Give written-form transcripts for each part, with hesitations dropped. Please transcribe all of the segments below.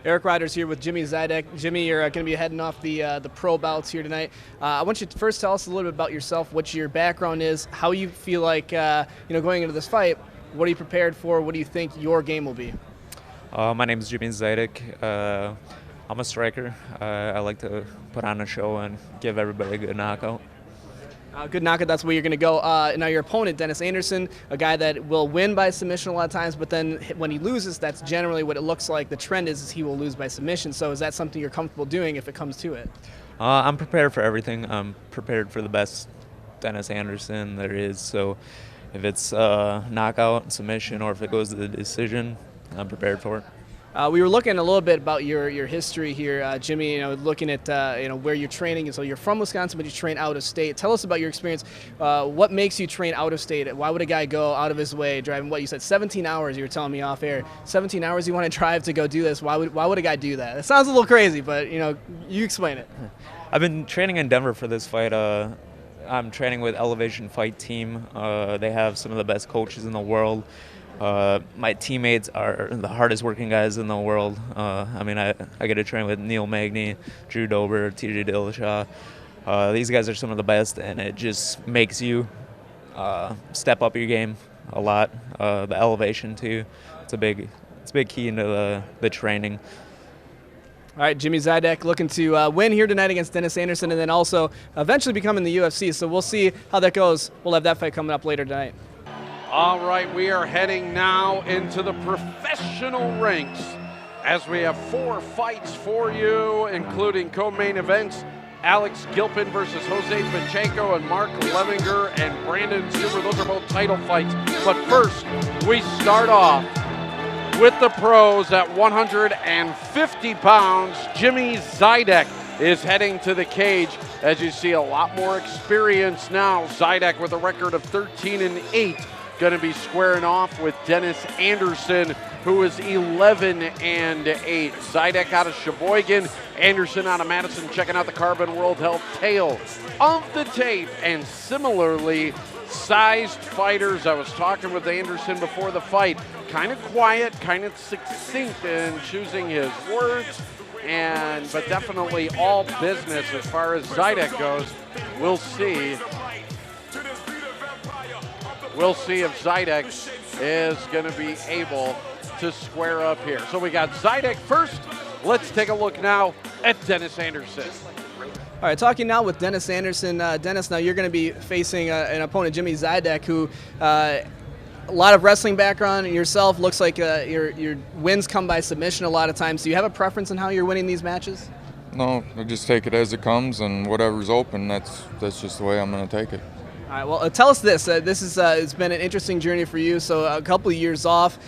Eric Ryder's here with Jimmy Zidek. Jimmy, you're going to be heading off the pro bouts here tonight. I want you to first tell us a little bit about yourself, what your background is, how you feel like going into this fight. What are you prepared for? What do you think your game will be? My name is Jimmy Zidek. I'm a striker. I like to put on a show and give everybody a good knockout. Good knockout, that's where you're going to go. Now your opponent, Dennis Anderson, a guy that will win by submission a lot of times, but then when he loses, that's generally what it looks like. The trend is he will lose by submission. So is that something you're comfortable doing if it comes to it? I'm prepared for everything. I'm prepared for the best Dennis Anderson there is. So if it's knockout, submission, or if it goes to the decision, I'm prepared for it. We were looking a little bit about your history here, Jimmy. Looking at where you're training. And so you're from Wisconsin, but you train out of state. Tell us about your experience. What makes you train out of state? Why would a guy go out of his way driving? What you said, 17 hours. You were telling me off air. 17 hours you want to drive to go do this? Why would a guy do that? It sounds a little crazy, but you explain it. I've been training in Denver for this fight. I'm training with Elevation Fight Team. They have some of the best coaches in the world. My teammates are the hardest working guys in the world. I get to train with Neil Magny, Drew Dober, TJ Dillashaw. These guys are some of the best, and it just makes you step up your game a lot. The elevation too. It's a big key into the training. All right, Jimmy Zidek looking to win here tonight against Dennis Anderson, and then also eventually become in the UFC. So we'll see how that goes. We'll have that fight coming up later tonight. All right, we are heading now into the professional ranks as we have 4 fights for you, including co-main events. Alex Gilpin versus Jose Pacheco and Mark Lemminger and Brandon Zuber. Those are both title fights. But first, we start off with the pros at 150 pounds. Jimmy Zidek is heading to the cage. As you see, a lot more experience now. Zidek with a record of 13-8. Going to be squaring off with Dennis Anderson, who is 11-8. Zidek out of Sheboygan, Anderson out of Madison, checking out the Carbon World Health tale of the tape. And similarly sized fighters. I was talking with Anderson before the fight. Kind of quiet, kind of succinct in choosing his words, but definitely all business as far as Zidek goes. We'll see. We'll see if Zidek is going to be able to square up here. So we got Zidek first. Let's take a look now at Dennis Anderson. All right, talking now with Dennis Anderson. Dennis, now you're going to be facing an opponent, Jimmy Zidek, who a lot of wrestling background, and yourself looks like your wins come by submission a lot of times. Do you have a preference on how you're winning these matches? No, I just take it as it comes, and whatever's open, that's just the way I'm going to take it. All right, well, tell us this. It's been an interesting journey for you. So a couple of years off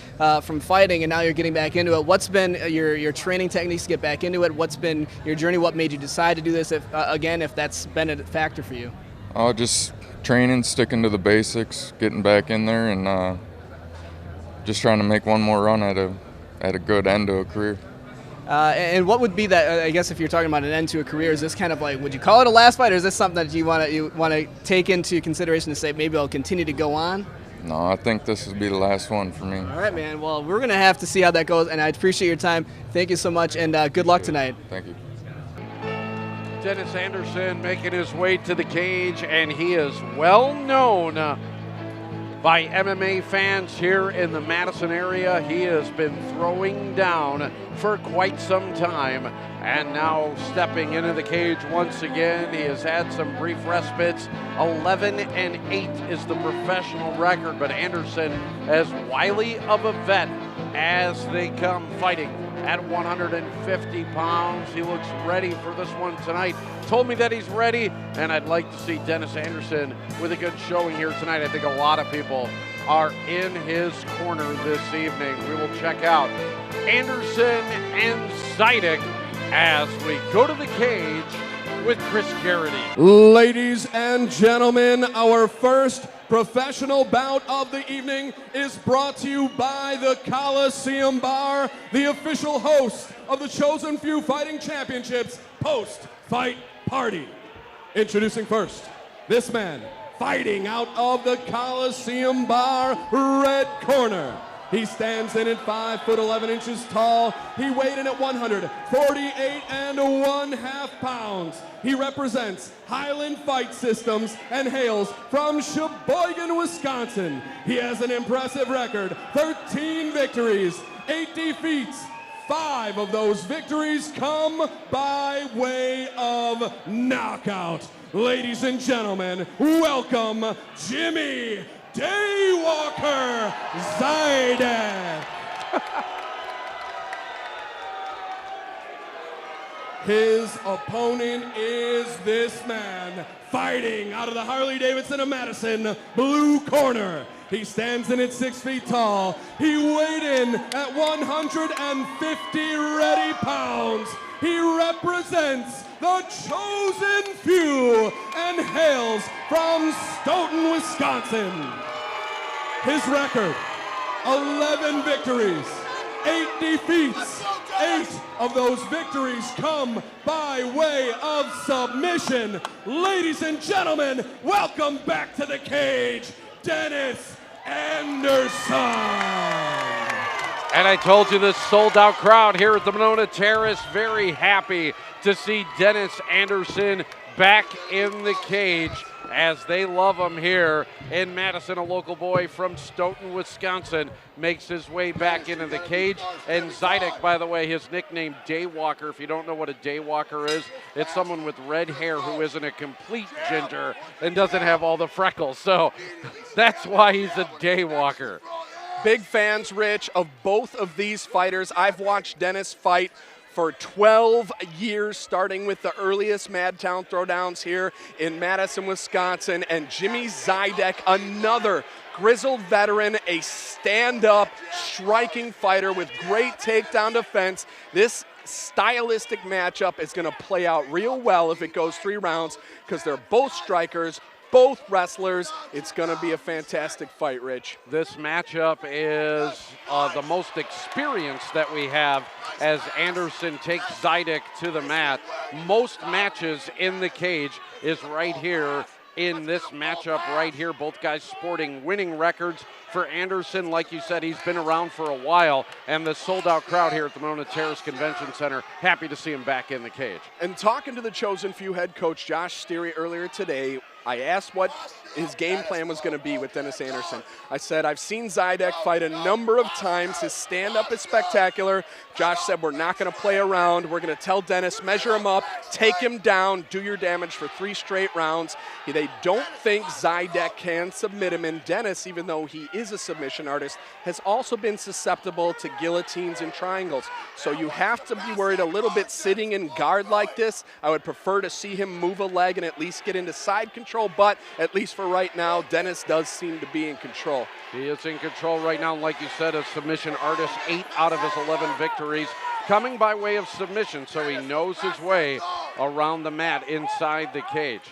from fighting, and now you're getting back into it. What's been your training techniques to get back into it? What's been your journey? What made you decide to do this, if that's been a factor for you? Just training, sticking to the basics, getting back in there, and just trying to make one more run at a good end to a career. And what would be that? I guess if you're talking about an end to a career, is this kind of like, would you call it a last fight, or is this something that you want to take into consideration to say maybe I'll continue to go on? No, I think this will be the last one for me. All right, man. Well, we're gonna have to see how that goes, and I appreciate your time. Thank you so much, and good luck tonight. Thank you. Dennis Anderson making his way to the cage, and he is well known by MMA fans here in the Madison area. He has been throwing down for quite some time, and now stepping into the cage once again. He has had some brief respites. 11-8 is the professional record, but Anderson as wily of a vet as they come, fighting at 150 pounds. He looks ready for this one tonight. Told me that he's ready, and I'd like to see Dennis Anderson with a good showing here tonight. I think a lot of people are in his corner this evening. We will check out Anderson and Zidek as we go to the cage with Chris Garrity. Ladies and gentlemen, our first professional bout of the evening is brought to you by the Coliseum Bar, the official host of the Chosen Few Fighting Championships post-fight party. Introducing first, this man fighting out of the Coliseum Bar, red corner, He stands in at 5 foot 11 inches tall. He weighed in at 148 1/2 pounds. He represents Highland Fight Systems and hails from Sheboygan, Wisconsin. He has an impressive record, 13 victories, 8 defeats. 5 of those victories come by way of knockout. Ladies and gentlemen, welcome Jimmy Daywalker Zidek. His opponent is this man, fighting out of the Harley-Davidson of Madison, blue corner. He stands in at 6 feet tall. He weighed in at 150 ready pounds. He represents the chosen few and hails from Stoughton, Wisconsin. His record, 11 victories, 8 defeats. 8 of those victories come by way of submission. Ladies and gentlemen, welcome back to the cage, Dennis Anderson. And I told you this sold-out crowd here at the Monona Terrace, very happy to see Dennis Anderson back in the cage, as they love him here in Madison. A local boy from Stoughton, Wisconsin, makes his way back into the cage. And Zidek, by the way, his nickname Daywalker. If you don't know what a daywalker is, it's someone with red hair who isn't a complete ginger and doesn't have all the freckles. So that's why he's a daywalker. Big fans, Rich, of both of these fighters. I've watched Dennis fight for 12 years, starting with the earliest Madtown Throwdowns here in Madison, Wisconsin. And Jimmy Zidek, another grizzled veteran, a stand-up striking fighter with great takedown defense. This stylistic matchup is going to play out real well if it goes 3 rounds, because they're both strikers, both wrestlers. It's going to be a fantastic fight, Rich. This matchup is the most experience that we have as Anderson takes Zidek to the mat. Most matches in the cage is right here in this matchup right here. Both guys sporting winning records. For Anderson, like you said, he's been around for a while, and the sold-out crowd here at the Monona Terrace Convention Center, happy to see him back in the cage. And talking to the chosen few head coach, Josh Steary, earlier today, I asked what his game plan was going to be with Dennis Anderson. I said, I've seen Zidek fight a number of times. His stand-up is spectacular. Josh said, we're not going to play around. We're going to tell Dennis, measure him up, take him down, do your damage for 3 straight rounds. They don't think Zidek can submit him. And Dennis, even though he is a submission artist, has also been susceptible to guillotines and triangles. So you have to be worried a little bit sitting in guard like this. I would prefer to see him move a leg and at least get into side control, but at least for right now, Dennis does seem to be in control. He is in control right now. Like you said, a submission artist, 8 out of his 11 victories coming by way of submission, so he knows his way around the mat inside the cage.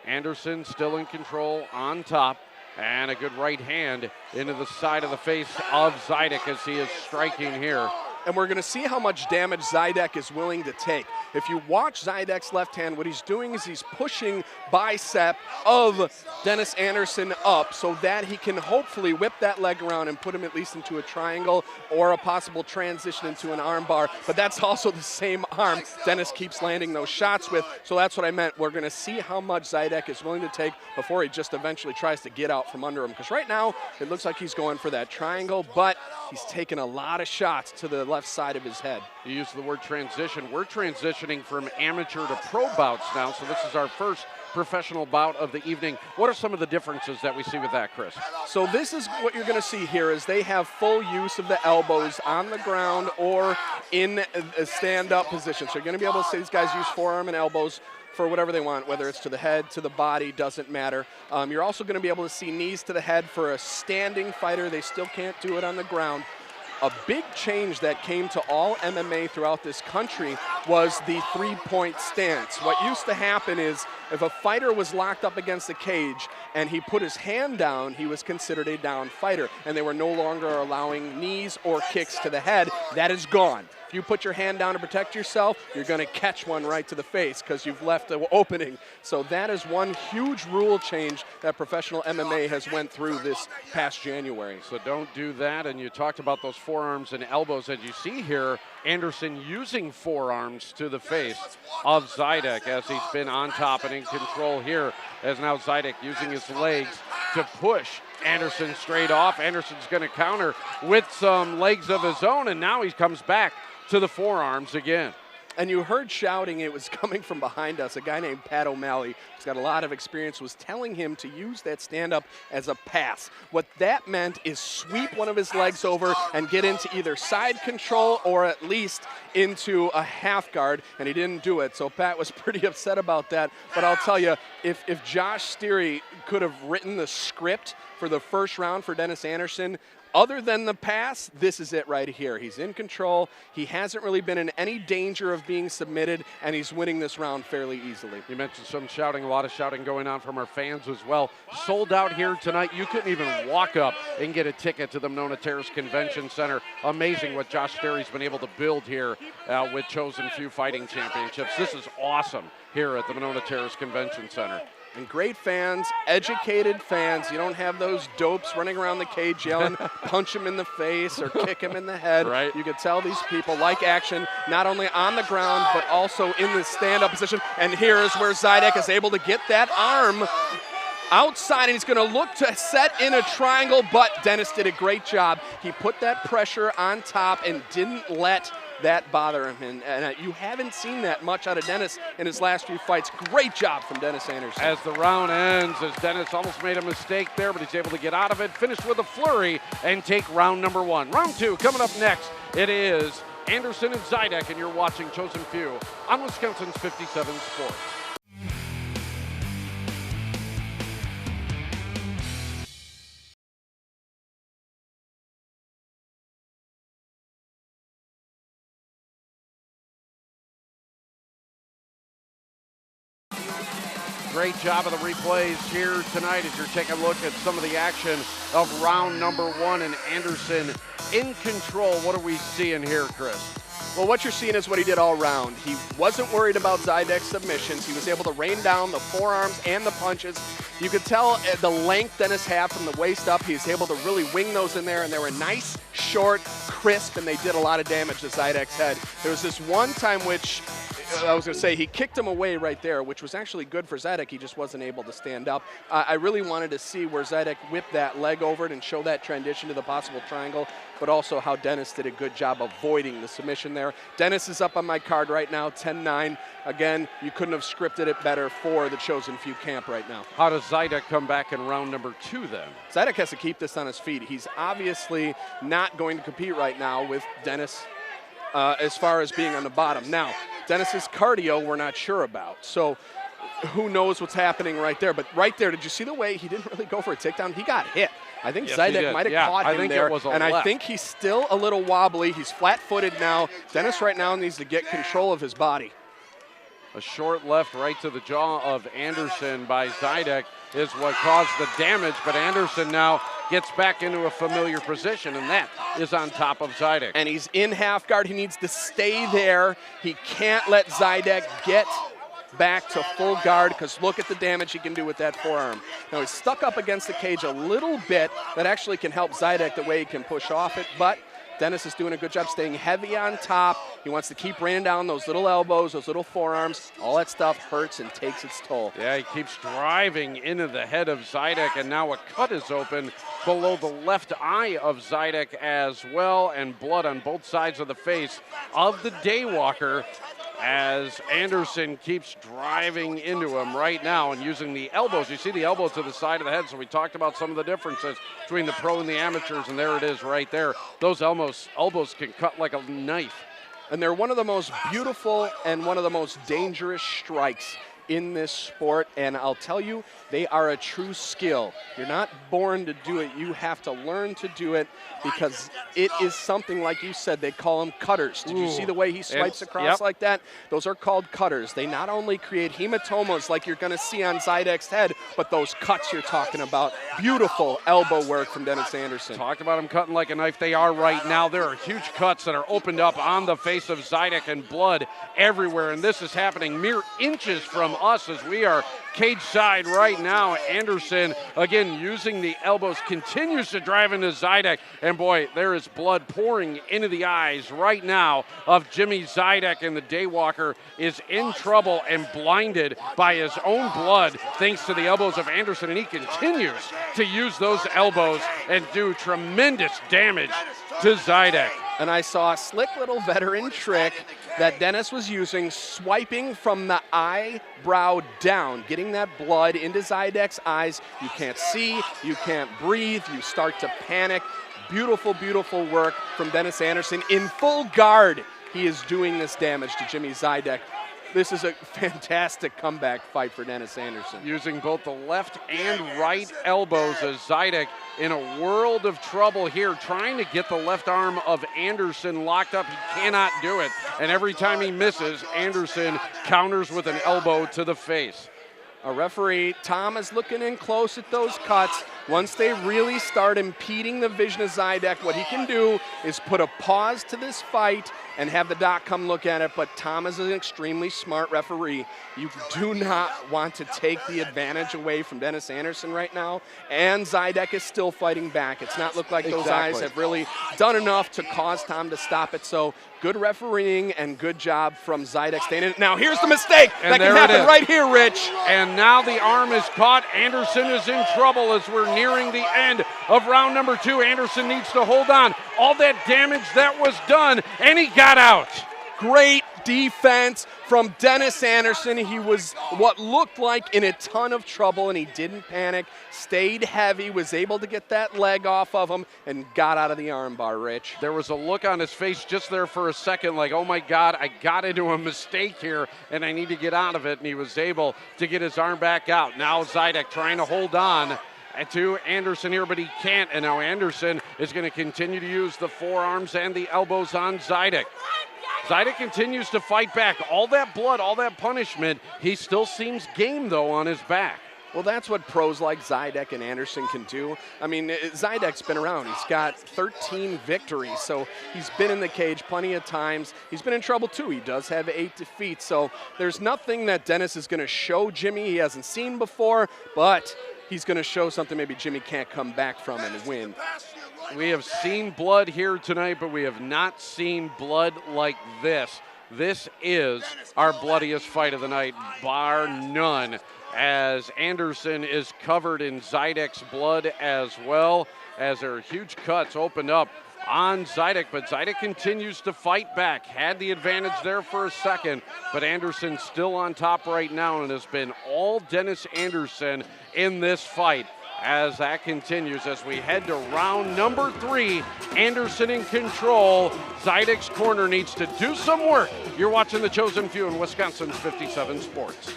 Anderson still in control on top, and a good right hand into the side of the face of Zidek as he is striking here. And we're going to see how much damage Zidek is willing to take. If you watch Zidek's left hand, what he's doing is he's pushing bicep of Dennis Anderson up so that he can hopefully whip that leg around and put him at least into a triangle or a possible transition into an arm bar. But that's also the same arm Dennis keeps landing those shots with. So that's what I meant. We're going to see how much Zidek is willing to take before he just eventually tries to get out from under him. Because right now, it looks like he's going for that triangle, but he's taking a lot of shots to the left side of his head. You used the word transition. We're transitioning from amateur to pro bouts now, so this is our first professional bout of the evening. What are some of the differences that we see with that, Chris? So this is what you're going to see here is they have full use of the elbows on the ground or in a stand-up position. So you're going to be able to see these guys use forearm and elbows for whatever they want, whether it's to the head, to the body, doesn't matter. You're also going to be able to see knees to the head for a standing fighter. They still can't do it on the ground. A big change that came to all MMA throughout this country was the 3-point stance. What used to happen is if a fighter was locked up against the cage and he put his hand down, he was considered a down fighter, and they were no longer allowing knees or kicks to the head. That is gone. If you put your hand down to protect yourself, you're going to catch one right to the face because you've left the opening. So that is one huge rule change that professional MMA has went through this past January. So don't do that. And you talked about those forearms and elbows. As you see here, Anderson using forearms to the face of Zidek as he's been on top and in control here, as now Zidek using his legs to push Anderson straight off. Anderson's going to counter with some legs of his own, and now he comes back to the forearms again. And you heard shouting, it was coming from behind us. A guy named Pat O'Malley, who's got a lot of experience, was telling him to use that stand-up as a pass. What that meant is sweep one of his legs over and get into either side control or at least into a half guard, and he didn't do it. So Pat was pretty upset about that. But I'll tell you, if Josh Steary could have written the script for the first round for Dennis Anderson, other than the pass, this is it right here. He's in control. He hasn't really been in any danger of being submitted, and he's winning this round fairly easily. You mentioned some shouting, a lot of shouting going on from our fans as well. Sold out here tonight. You couldn't even walk up and get a ticket to the Monona Terrace Convention Center. Amazing what Josh Steary's been able to build here with Chosen Few Fighting Championships. This is awesome here at the Monona Terrace Convention Center. And great fans, educated fans. You don't have those dopes running around the cage yelling, punch him in the face or kick him in the head. Right. You could tell these people like action, not only on the ground, but also in the stand-up position. And here's where Zidek is able to get that arm outside, and he's going to look to set in a triangle, but Dennis did a great job. He put that pressure on top and didn't let that bother him, and you haven't seen that much out of Dennis in his last few fights. Great job from Dennis Anderson. As the round ends, as Dennis almost made a mistake there, but he's able to get out of it, finish with a flurry, and take round number one. Round two coming up next. It is Anderson and Zidek, and you're watching Chosen Few on Wisconsin's 57 Sports. Great job of the replays here tonight as you're taking a look at some of the action of round number one, and Anderson in control. What are we seeing here, Chris? Well, what you're seeing is what he did all round. He wasn't worried about Zidek's submissions. He was able to rain down the forearms and the punches. You could tell the length Dennis had from the waist up. He was able to really wing those in there, and they were nice, short, crisp, and they did a lot of damage to Zidek's head. There was this one time which I was going to say he kicked him away right there, which was actually good for Zidek. He just wasn't able to stand up. I really wanted to see where Zidek whipped that leg over it and show that transition to the possible triangle, but also how Dennis did a good job avoiding the submission there. Dennis is up on my card right now, 10-9. Again, you couldn't have scripted it better for the Chosen Few camp right now. How does Zidek come back in round number two then? Zidek has to keep this on his feet. He's obviously not going to compete right now with Dennis as far as being on the bottom. Now, Dennis's cardio we're not sure about, so who knows what's happening right there. But right there, did you see the way he didn't really go for a takedown? He got hit. I think Yes, Zidek might have caught him there, and I think he's still a little wobbly. He's flat-footed now. Dennis right now needs to get control of his body. A short left right to the jaw of Anderson by Zidek is what caused the damage, but Anderson now gets back into a familiar position, and that is on top of Zidek. And he's in half guard. He needs to stay there. He can't let Zidek get back to full guard, because look at the damage he can do with that forearm. Now he's stuck up against the cage a little bit. That actually can help Zidek the way he can push off it, but Dennis is doing a good job staying heavy on top. He wants to keep raining down those little elbows, those little forearms. All that stuff hurts and takes its toll. Yeah, he keeps driving into the head of Zidek, and now a cut is open below the left eye of Zidek as well, and blood on both sides of the face of the Daywalker as Anderson keeps driving into him right now and using the elbows. You see the elbow to the side of the head, so we talked about some of the differences between the pro and the amateurs, and there it is right there. Those elbows can cut like a knife. And they're one of the most beautiful and one of the most dangerous strikes in this sport, and I'll tell you, they are a true skill. You're not born to do it. You have to learn to do it, because it is something, like you said, they call them cutters. Did you see the way he swipes across like that? Those are called cutters. They not only create hematomas like you're going to see on Zidek's head, but those cuts you're talking about, beautiful elbow work from Dennis Anderson. Talked about him cutting like a knife. They are right now. There are huge cuts that are opened up on the face of Zidek and blood everywhere, and this is happening mere inches from us as we are cage side right now. Anderson, again, using the elbows, continues to drive into Zidek, and boy, there is blood pouring into the eyes right now of Jimmy Zidek, and the Daywalker is in trouble and blinded by his own blood thanks to the elbows of Anderson, and he continues to use those elbows and do tremendous damage to Zidek. And I saw a slick little veteran trick that Dennis was using, swiping from the eyebrow down, getting that blood into Zidek's eyes. You can't see, you can't breathe, you start to panic. Beautiful, beautiful work from Dennis Anderson. In full guard, he is doing this damage to Jimmy Zidek. This is a fantastic comeback fight for Dennis Anderson. Using both the left and right elbows as Zidek in a world of trouble here, trying to get the left arm of Anderson locked up. He cannot do it. And every time he misses, Anderson counters with an elbow to the face. A referee, Tom, is looking in close at those cuts. Once they really start impeding the vision of Zidek, what he can do is put a pause to this fight and have the doc come look at it. But Tom is an extremely smart referee. You do not want to take the advantage away from Dennis Anderson right now. And Zidek is still fighting back. It's not looked like those eyes have really done enough to cause Tom to stop it. So good refereeing and good job from Zidek staying in it. Now here's the mistake that can happen right here, Rich. And now the arm is caught. Anderson is in trouble as we're nearing the end of round number 2. Anderson needs to hold on. All that damage that was done, and he got out. Great defense from Dennis Anderson. He was what looked like in a ton of trouble, and he didn't panic, stayed heavy, was able to get that leg off of him, and got out of the armbar, Rich. There was a look on his face just there for a second like, oh my God, I got into a mistake here, and I need to get out of it, and he was able to get his arm back out. Now Zidek trying to hold on to Anderson here, but he can't, and now Anderson is going to continue to use the forearms and the elbows on Zidek. Zidek continues to fight back. All that blood, all that punishment, he still seems game, though, on his back. Well, that's what pros like Zidek and Anderson can do. I mean, Zidek's been around. He's got 13 victories, so he's been in the cage plenty of times. He's been in trouble, too. He does have 8 defeats, so there's nothing that Dennis is going to show Jimmy he hasn't seen before, but he's going to show something maybe Jimmy can't come back from and win. We have seen blood here tonight, but we have not seen blood like this. This is our bloodiest fight of the night, bar none, as Anderson is covered in Zidek's blood as well, as there are huge cuts opened up on Zidek, but Zidek continues to fight back. Had the advantage there for a second, but Anderson still on top right now, and has been all Dennis Anderson in this fight. As that continues, as we head to round number 3, Anderson in control. Zidek's corner needs to do some work. You're watching The Chosen Few in Wisconsin's 57 Sports.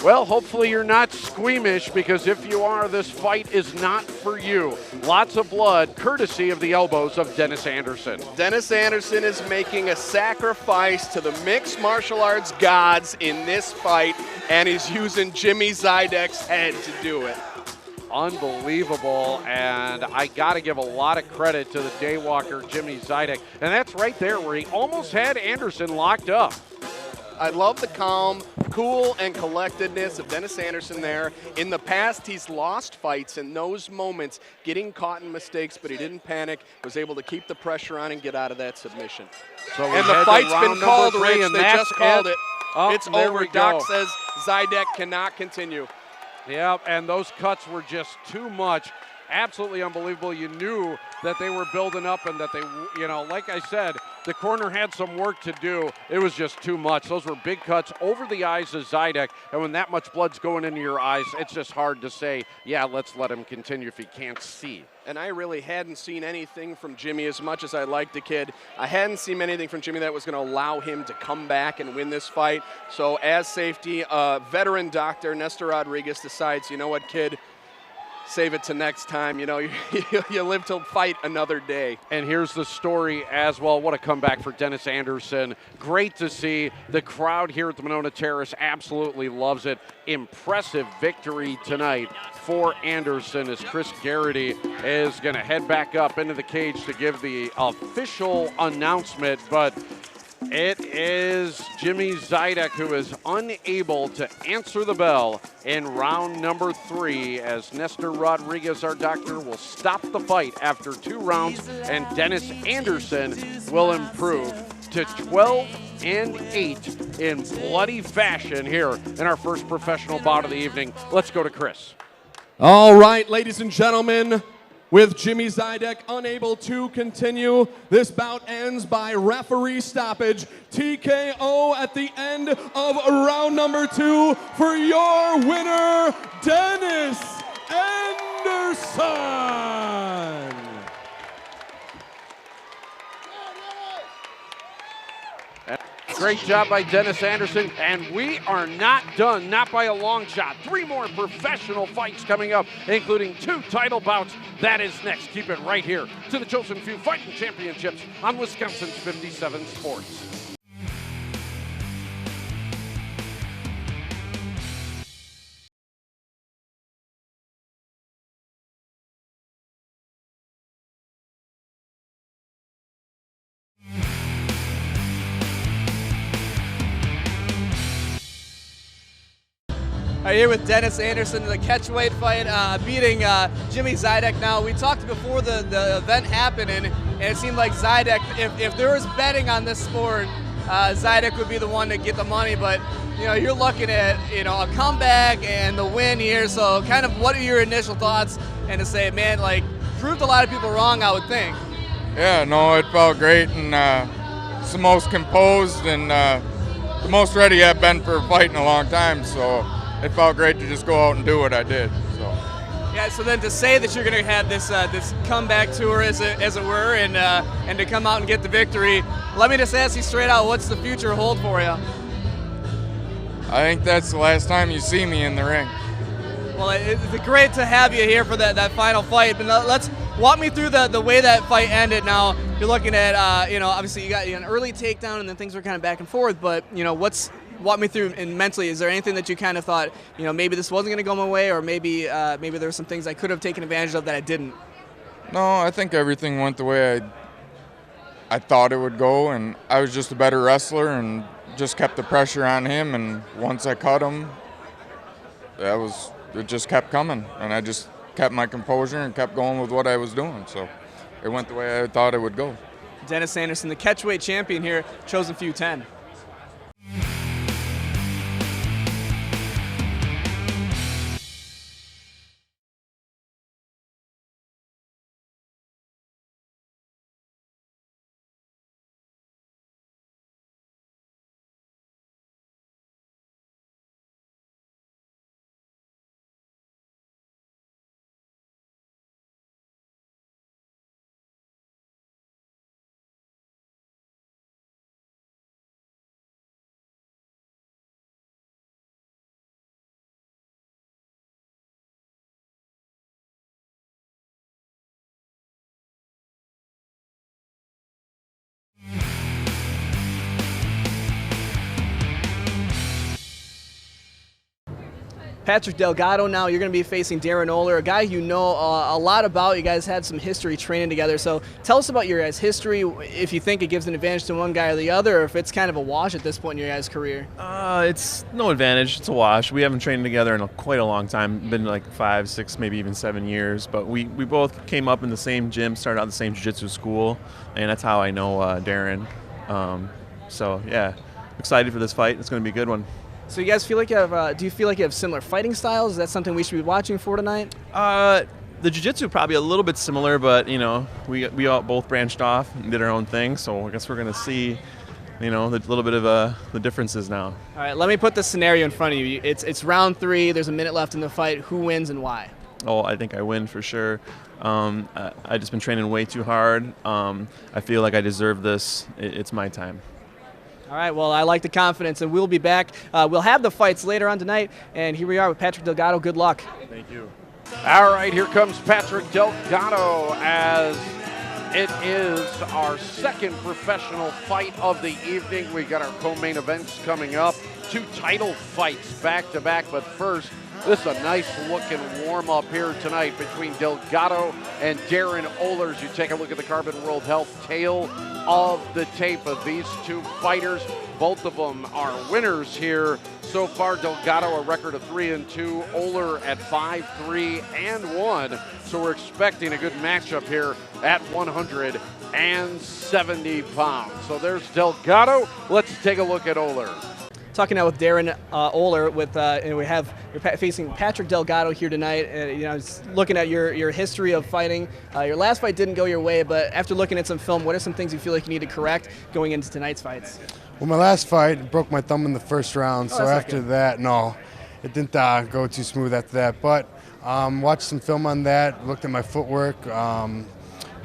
Well, hopefully you're not squeamish, because if you are, this fight is not for you. Lots of blood, courtesy of the elbows of Dennis Anderson. Dennis Anderson is making a sacrifice to the mixed martial arts gods in this fight, and he's using Jimmy Zidek's head to do it. Unbelievable, and I got to give a lot of credit to the Daywalker, Jimmy Zidek. And that's right there where he almost had Anderson locked up. I love the calm, cool, and collectedness of Dennis Anderson there. In the past, he's lost fights in those moments, getting caught in mistakes, but he didn't panic, was able to keep the pressure on and get out of that submission. So and the fight's been called, Rich. And they just called it. Oh, it's over. Doc says Zidek cannot continue. Yeah, and those cuts were just too much. Absolutely unbelievable. You knew that they were building up and that they, you know, like I said, the corner had some work to do. It was just too much. Those were big cuts over the eyes of Zidek, and when that much blood's going into your eyes, it's just hard to say, yeah, let's let him continue if he can't see. And I really hadn't seen anything from Jimmy, as much as I liked the kid. I hadn't seen anything from Jimmy that was going to allow him to come back and win this fight. So as safety, veteran doctor Nestor Rodriguez decides, you know what, kid, save it to next time. You know, you live to fight another day. And here's the story as well. What a comeback for Dennis Anderson. Great to see. The crowd here at the Monona Terrace absolutely loves it. Impressive victory tonight for Anderson as Chris Garrity is going to head back up into the cage to give the official announcement. But it is Jimmy Zidek who is unable to answer the bell in round number 3 as Nestor Rodriguez, our doctor, will stop the fight after 2 rounds, and Dennis Anderson will improve to 12-8 in bloody fashion here in our first professional bout of the evening. Let's go to Chris. All right, ladies and gentlemen, with Jimmy Zidek unable to continue, this bout ends by referee stoppage, TKO at the end of round number 2 for your winner, Dennis Anderson. Great job by Dennis Anderson, and we are not done, not by a long shot. 3 more professional fights coming up, including 2 title bouts. That is next. Keep it right here to the Chosen Few Fighting Championships on Wisconsin's 57 Sports. Here with Dennis Anderson, the catchweight fight, beating Jimmy Zidek. Now, we talked before the event happened, and it seemed like Zidek, if there was betting on this sport, Zidek would be the one to get the money. But you're looking at a comeback and the win here. So, kind of, what are your initial thoughts? And to say, man, like, proved a lot of people wrong, I would think. Yeah, no, it felt great, and it's the most composed and the most ready I've been for a fight in a long time. So it felt great to just go out and do what I did. So. Yeah. So then to say that you're going to have this this comeback tour, as it were, and to come out and get the victory, let me just ask you straight out, what's the future hold for you? I think that's the last time you see me in the ring. Well, it's great to have you here for that final fight. But let's walk me through the way that fight ended. Now you're looking at obviously you got an early takedown and then things were kind of back and forth. But walk me through, and mentally, is there anything that you kind of thought, maybe this wasn't going to go my way, or maybe there were some things I could have taken advantage of that I didn't? No, I think everything went the way I thought it would go, and I was just a better wrestler and just kept the pressure on him, and once I cut him, it just kept coming, and I just kept my composure and kept going with what I was doing, so it went the way I thought it would go. Dennis Anderson, the catchweight champion here, Chosen Few 10. Patrick Delgado now, you're going to be facing Darin Oler, a guy you know a lot about. You guys had some history training together. So tell us about your guys' history, if you think it gives an advantage to one guy or the other, or if it's kind of a wash at this point in your guys' career. It's no advantage. It's a wash. We haven't trained together in quite a long time. Been like 5, 6, maybe even 7 years. But we both came up in the same gym, started out the same jiu-jitsu school, and that's how I know Darin. So, yeah, excited for this fight. It's going to be a good one. So you guys feel like you have, do you feel like you have similar fighting styles? Is that something we should be watching for tonight? The jiu-jitsu probably a little bit similar, but, we all both branched off and did our own thing. So I guess we're going to see, the little bit of the differences now. All right, let me put this scenario in front of you. It's round 3. There's a minute left in the fight. Who wins and why? Oh, I think I win for sure. I just been training way too hard. I feel like I deserve this. It's my time. All right, well, I like the confidence, and we'll be back. We'll have the fights later on tonight, and here we are with Patrick Delgado. Good luck. Thank you. All right, here comes Patrick Delgado as it is our second professional fight of the evening. We got our co-main events coming up. 2 title fights back-to-back, but first, this is a nice-looking warm-up here tonight between Delgado and Darin Oler. As you take a look at the Carbon World Health tale of the tape of these 2 fighters. Both of them are winners here. So far, Delgado a record of 3-2, Oler at 5-3-1. So we're expecting a good matchup here at 170 pounds. So there's Delgado. Let's take a look at Oler. Talking now with Darin Oler, and you're facing Patrick Delgado here tonight. Just looking at your history of fighting. Your last fight didn't go your way, but after looking at some film, what are some things you feel like you need to correct going into tonight's fights? Well, my last fight broke my thumb in the first round, so after that, no, it didn't go too smooth after that. But watched some film on that, looked at my footwork, how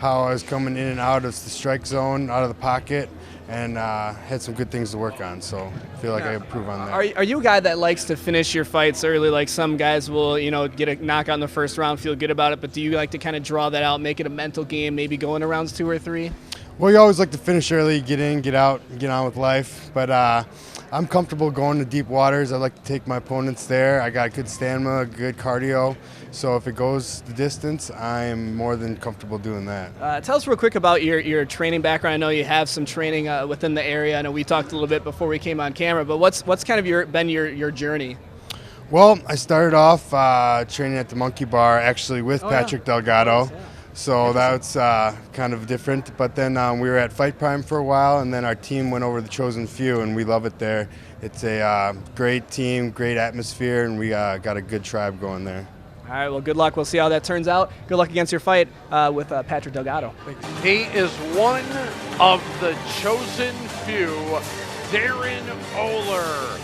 I was coming in and out of the strike zone, out of the pocket, and had some good things to work on. So I feel like I improve on that. Are you a guy that likes to finish your fights early? Like some guys will, get a knockout in the first round, feel good about it, but do you like to kind of draw that out, make it a mental game, maybe go into rounds 2 or 3? Well, you always like to finish early, get in, get out, get on with life. But I'm comfortable going to deep waters. I like to take my opponents there. I got good stamina, good cardio. So if it goes the distance, I'm more than comfortable doing that. Tell us real quick about your training background. I know you have some training within the area. I know we talked a little bit before we came on camera, but what's kind of been your journey? Well, I started off training at the Monkey Bar actually with Patrick Delgado. Nice, yeah. So that's kind of different. But then we were at Fight Prime for a while, and then our team went over to the Chosen Few, and we love it there. It's a great team, great atmosphere, and we got a good tribe going there. All right, well, good luck. We'll see how that turns out. Good luck against your fight with Patrick Delgado. He is one of the Chosen Few, Darin Oler,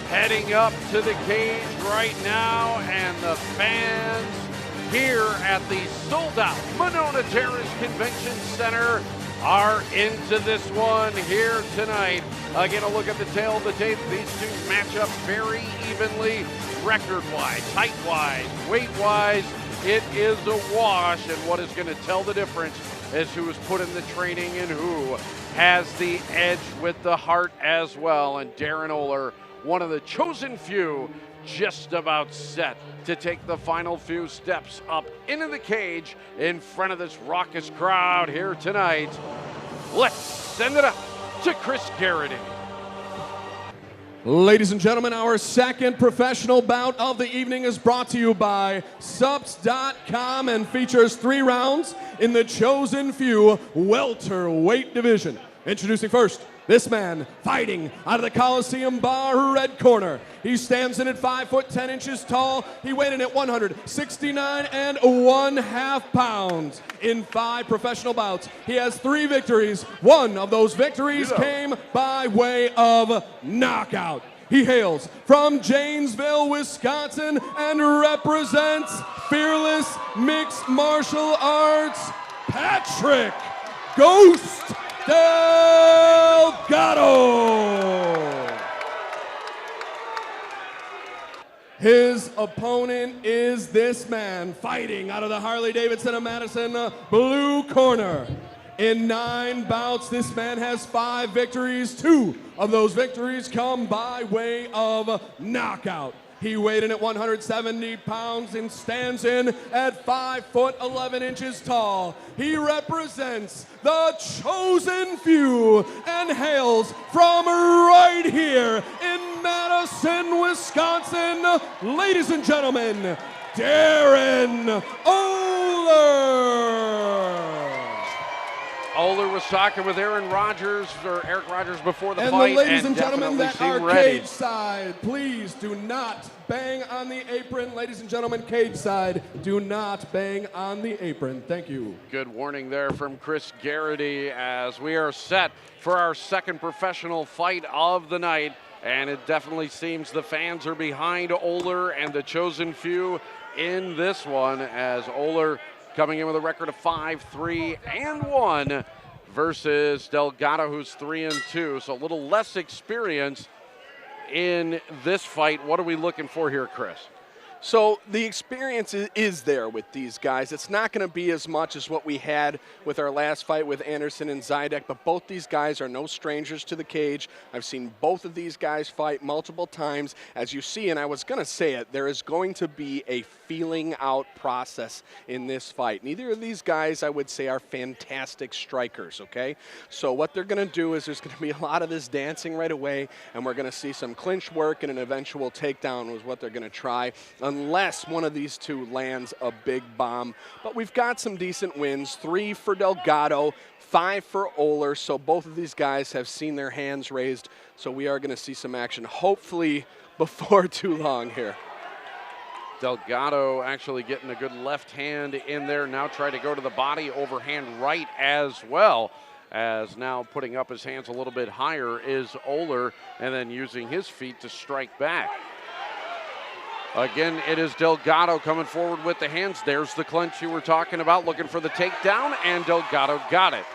heading up to the cage right now, and the fans here at the sold-out Monona Terrace Convention Center are into this one here tonight. Again, a look at the tail of the tape. These 2 match up very evenly, record-wise, height-wise, weight-wise. It is a wash, and what is going to tell the difference is who has put in the training and who has the edge with the heart as well. And Darin Oler, one of the Chosen Few, just about set to take the final few steps up into the cage in front of this raucous crowd here tonight. Let's send it up to Chris Garrity. Ladies and gentlemen, our second professional bout of the evening is brought to you by Subs.com and features 3 rounds in the Chosen Few welterweight division. Introducing first, this man fighting out of the Coliseum Bar red corner. He stands in at 5 foot 10 inches tall. He weighed in at 169.5 pounds in 5 professional bouts. He has 3 victories. One of those victories came by way of knockout. He hails from Janesville, Wisconsin, and represents Fearless Mixed Martial Arts, Patrick Ghost Delgado. His opponent is this man fighting out of the Harley-Davidson of Madison blue corner. In 9 bouts, this man has 5 victories. 2 of those victories come by way of knockout. He weighed in at 170 pounds and stands in at 5 foot 11 inches tall. He represents the Chosen Few and hails from right here in Madison, Wisconsin. Ladies and gentlemen, Darin Oler. Oler was talking with Eric Rogers before the and fight, the ladies and gentlemen that are ready. cage side, please do not bang on the apron. Ladies and gentlemen, cage side, do not bang on the apron. Thank you. Good warning there from Chris Garrity as we are set for our second professional fight of the night. And it definitely seems the fans are behind Oler and the Chosen Few in this one, as Oler coming in with a record of 5-3-1 versus Delgado, who's 3-2. So a little less experience in this fight. What are we looking for here, Chris? So the experience is there with these guys. It's not going to be as much as what we had with our last fight with Anderson and Zidek, but both these guys are no strangers to the cage. I've seen both of these guys fight multiple times. As you see, and I was going to say it, there is going to be a feeling out process in this fight. Neither of these guys, I would say, are fantastic strikers, okay? So what they're going to do is there's going to be a lot of this dancing right away, and we're going to see some clinch work and an eventual takedown is what they're going to try, unless one of these two lands a big bomb. But we've got some decent wins, 3 for Delgado, 5 for Oler, so both of these guys have seen their hands raised, so we are going to see some action, hopefully before too long here. Delgado actually getting a good left hand in there, now try to go to the body, overhand right as well, as now putting up his hands a little bit higher is Oler, and then using his feet to strike back. Again, it is Delgado coming forward with the hands. There's the clinch you were talking about, looking for the takedown, and Delgado got it.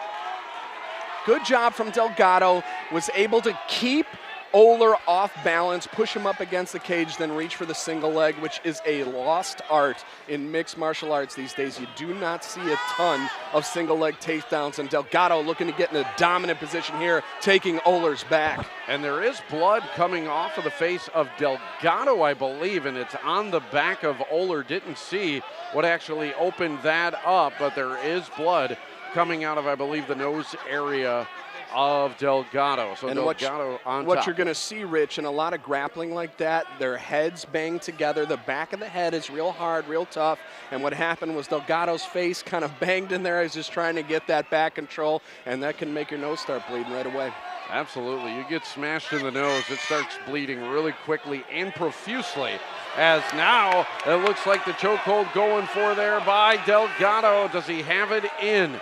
Good job from Delgado, was able to keep Oler off balance, push him up against the cage, then reach for the single leg, which is a lost art in mixed martial arts these days. You do not see a ton of single leg takedowns, and Delgado looking to get in a dominant position here, taking Oler's back. And there is blood coming off of the face of Delgado, I believe, and it's on the back of Oler. Didn't see what actually opened that up, but there is blood coming out of, I believe, the nose area of Delgado. So and Delgado on top. What you're going to see, Rich, in a lot of grappling like that, their heads bang together. The back of the head is real hard, real tough. And what happened was Delgado's face kind of banged in there. He's just trying to get that back control, and that can make your nose start bleeding right away. Absolutely. You get smashed in the nose, it starts bleeding really quickly and profusely. As now it looks like the chokehold going for there by Delgado. Does he have it in?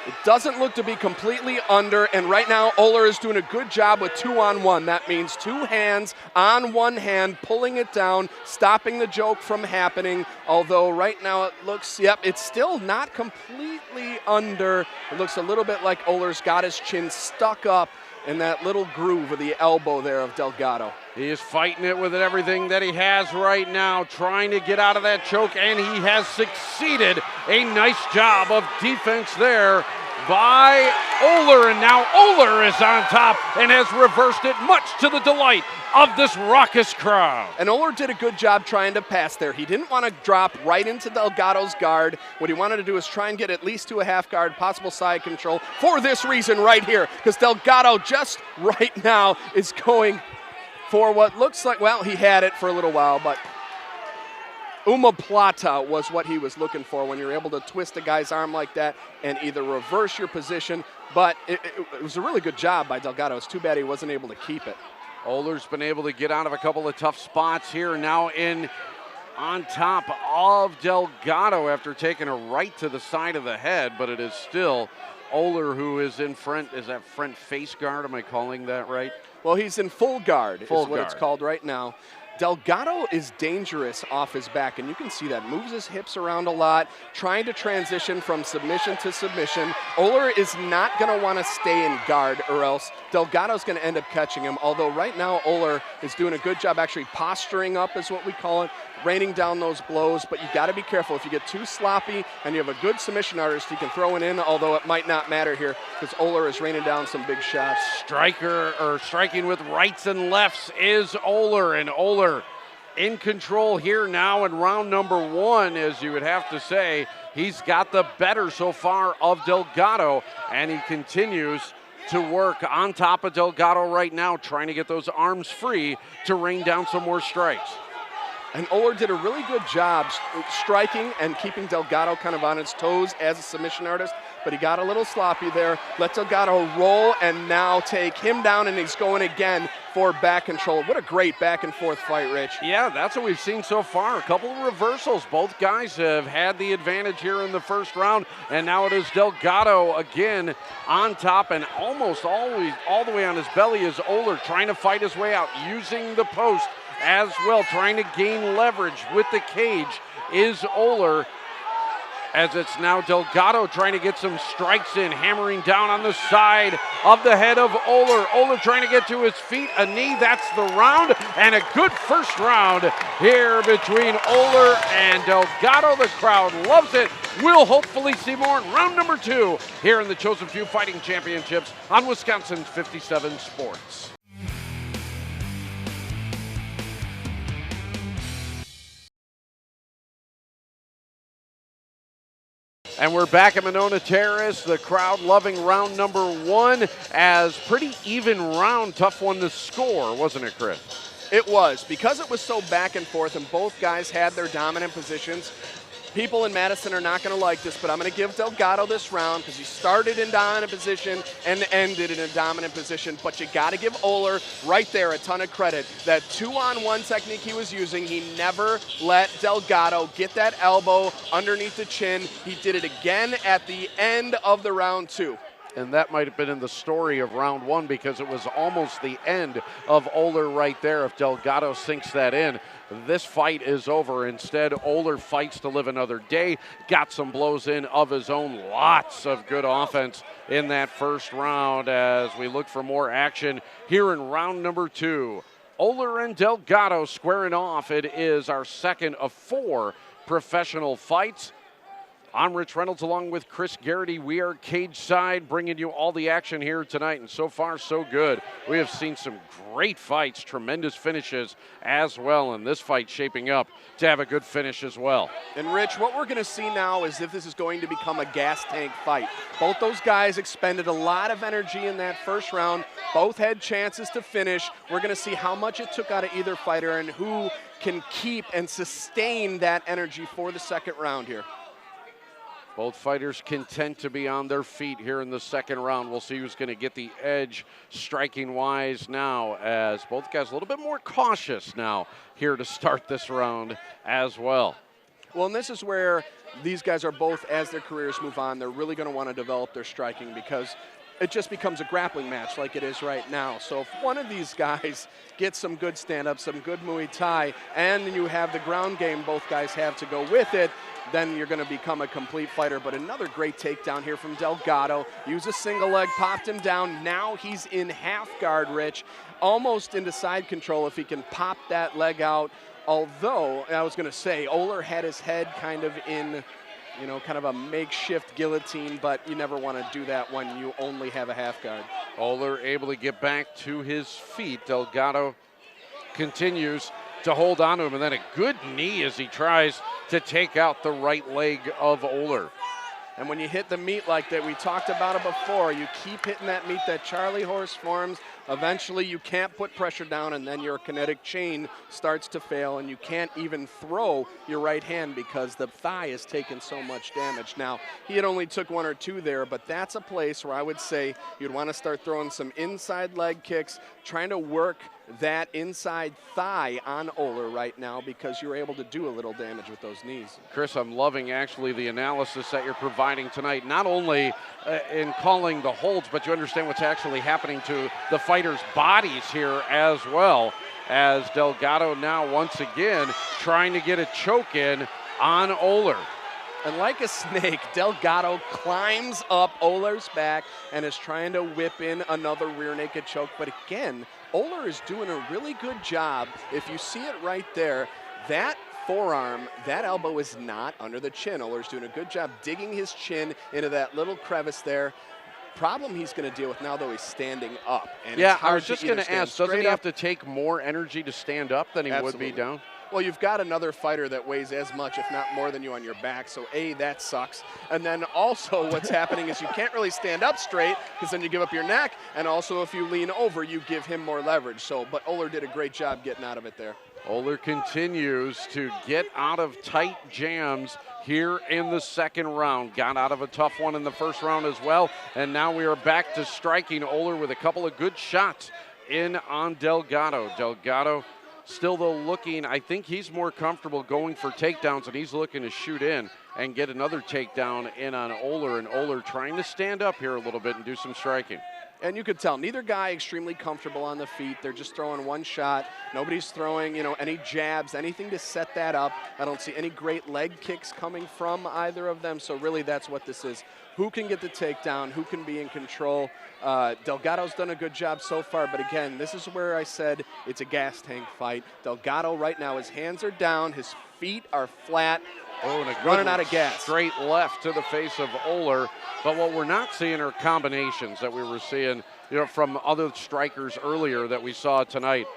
It doesn't look to be completely under, and right now Oler is doing a good job with 2-on-1. That means 2 hands on 1 hand, pulling it down, stopping the joke from happening. Although right now it looks, yep, it's still not completely under. It looks a little bit like Oler's got his chin stuck up in that little groove of the elbow there of Delgado. He is fighting it with everything that he has right now, trying to get out of that choke, and he has succeeded. A nice job of defense there by Oler, and now Oler is on top and has reversed it, much to the delight of this raucous crowd. And Oler did a good job trying to pass there. He didn't want to drop right into Delgado's guard. What he wanted to do is try and get at least to a half guard, possible side control, for this reason right here, because Delgado just right now is going for what looks like, well, he had it for a little while, but omoplata was what he was looking for when you're able to twist a guy's arm like that and either reverse your position, but it was a really good job by Delgado. It's too bad he wasn't able to keep it. Oler's been able to get out of a couple of tough spots here, now in on top of Delgado after taking a right to the side of the head, but it is still Oler who is in front. Is that front face guard? Am I calling that right? Well, he's in full guard, is what guard. it's called right now. Delgado is dangerous off his back, and you can see that. Moves his hips around a lot, trying to transition from submission to submission. Oler is not going to want to stay in guard, or else Delgado's going to end up catching him, although right now Oler is doing a good job actually posturing up, is what we call it, raining down those blows, but you got to be careful. If you get too sloppy and you have a good submission artist, you can throw it in, although it might not matter here because Oler is raining down some big shots. Striking with rights and lefts is Oler, and Oler in control here now in round number 1, as you would have to say. He's got the better so far of Delgado, and he continues to work on top of Delgado right now, trying to get those arms free to rain down some more strikes. And Oler did a really good job striking and keeping Delgado kind of on its toes as a submission artist, but he got a little sloppy there. Let Delgado roll and now take him down, and he's going again for back control. What a great back and forth fight, Rich. Yeah, that's what we've seen so far. A couple of reversals. Both guys have had the advantage here in the first round, and now it is Delgado again on top, and almost always all the way on his belly is Oler trying to fight his way out, using the post as well, trying to gain leverage with the cage is Oler. as it's now Delgado trying to get some strikes in, hammering down on the side of the head of Oler. Oler trying to get to his feet, a knee, that's the round, and a good first round here between Oler and Delgado. The crowd loves it. We'll hopefully see more in round number 2 here in the Chosen Few Fighting Championships on Wisconsin's 57 Sports. And we're back at Monona Terrace. The crowd loving round number 1 as pretty even round, tough one to score, wasn't it, Chris? It was. Because it was so back and forth and both guys had their dominant positions, people in Madison are not going to like this, but I'm going to give Delgado this round because he started in dominant position and ended in a dominant position. But you got to give Oler right there a ton of credit. That 2-on-1 technique he was using, he never let Delgado get that elbow underneath the chin. He did it again at the end of the round 2. And that might have been in the story of round 1 because it was almost the end of Oler right there. If Delgado sinks that in, this fight is over. Instead, Oler fights to live another day, got some blows in of his own. Lots of good offense in that first round as we look for more action here in round number 2. Oler and Delgado squaring off. It is our second of 4 professional fights. I'm Rich Reynolds along with Chris Garrity. We are cage side bringing you all the action here tonight, and so far so good. We have seen some great fights, tremendous finishes as well, and this fight shaping up to have a good finish as well. And Rich, what we're going to see now is if this is going to become a gas tank fight. Both those guys expended a lot of energy in that first round. Both had chances to finish. We're going to see how much it took out of either fighter and who can keep and sustain that energy for the second round here. Both fighters content to be on their feet here in the second round. We'll see who's going to get the edge striking-wise now, as both guys a little bit more cautious now here to start this round as well. Well, and this is where these guys are both, as their careers move on, they're really going to want to develop their striking because it just becomes a grappling match like it is right now. So if one of these guys gets some good stand-up, some good Muay Thai, and you have the ground game both guys have to go with it, then you're going to become a complete fighter. But another great takedown here from Delgado. Use a single leg, popped him down. Now he's in half guard, Rich, almost into side control if he can pop that leg out. Although, I was going to say, Oler had his head kind of in, you know, kind of a makeshift guillotine, but you never want to do that when you only have a half guard. Oler able to get back to his feet. Delgado continues to hold on to him, and then a good knee as he tries to take out the right leg of Oler. And when you hit the meat like that, we talked about it before, you keep hitting that meat, that Charlie horse forms. Eventually you can't put pressure down, and then your kinetic chain starts to fail, and you can't even throw your right hand because the thigh has taken so much damage. Now, he had only took 1 or 2 there, but that's a place where I would say you'd want to start throwing some inside leg kicks, trying to work that inside thigh on Oler right now because you're able to do a little damage with those knees. Chris, I'm loving actually the analysis that you're providing tonight, not only in calling the holds, but you understand what's actually happening to the fighters' bodies here as well, as Delgado now once again trying to get a choke in on Oler. And like a snake, Delgado climbs up Oler's back and is trying to whip in another rear naked choke. But again, Oler is doing a really good job. If you see it right there, that forearm, that elbow is not under the chin. Oler's doing a good job digging his chin into that little crevice there. Problem he's going to deal with now, though, he's standing up. And yeah, I was just going to ask, doesn't he have to take more energy to stand up than he would be down? Well, you've got another fighter that weighs as much, if not more than you on your back, so A, that sucks. And then also what's happening is you can't really stand up straight because then you give up your neck, and also if you lean over, you give him more leverage. So, but Oler did a great job getting out of it there. Oler continues to get out of tight jams here in the second round. Got out of a tough one in the first round as well, and now we are back to striking. Oler with a couple of good shots in on Delgado. Delgado still, though, looking, I think he's more comfortable going for takedowns, and he's looking to shoot in and get another takedown in on Oler, and Oler trying to stand up here a little bit and do some striking. And you could tell neither guy extremely comfortable on the feet. They're just throwing one shot. Nobody's throwing, any jabs, anything to set that up. I don't see any great leg kicks coming from either of them. So really that's what this is. Who can get the takedown? Who can be in control? Delgado's done a good job so far, but again, this is where I said it's a gas tank fight. Delgado right now, his hands are down, his feet are flat. Oh, and a good running out of gas. Straight left to the face of Oler. But what we're not seeing are combinations that we were seeing, from other strikers earlier that we saw tonight.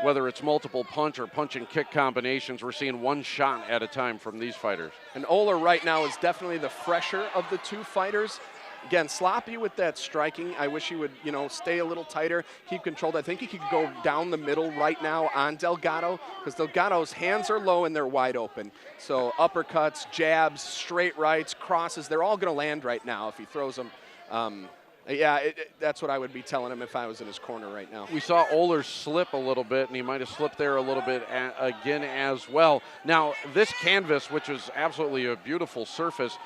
Whether it's multiple punch or punch and kick combinations, we're seeing one shot at a time from these fighters. And Oler right now is definitely the fresher of the two fighters. Again, sloppy with that striking. I wish he would, stay a little tighter, keep controlled. I think he could go down the middle right now on Delgado because Delgado's hands are low and they're wide open. So uppercuts, jabs, straight rights, crosses, they're all going to land right now if he throws them. That's what I would be telling him if I was in his corner right now. We saw Oler slip a little bit, and he might have slipped there a little bit again as well. Now, this canvas, which is absolutely a beautiful surface,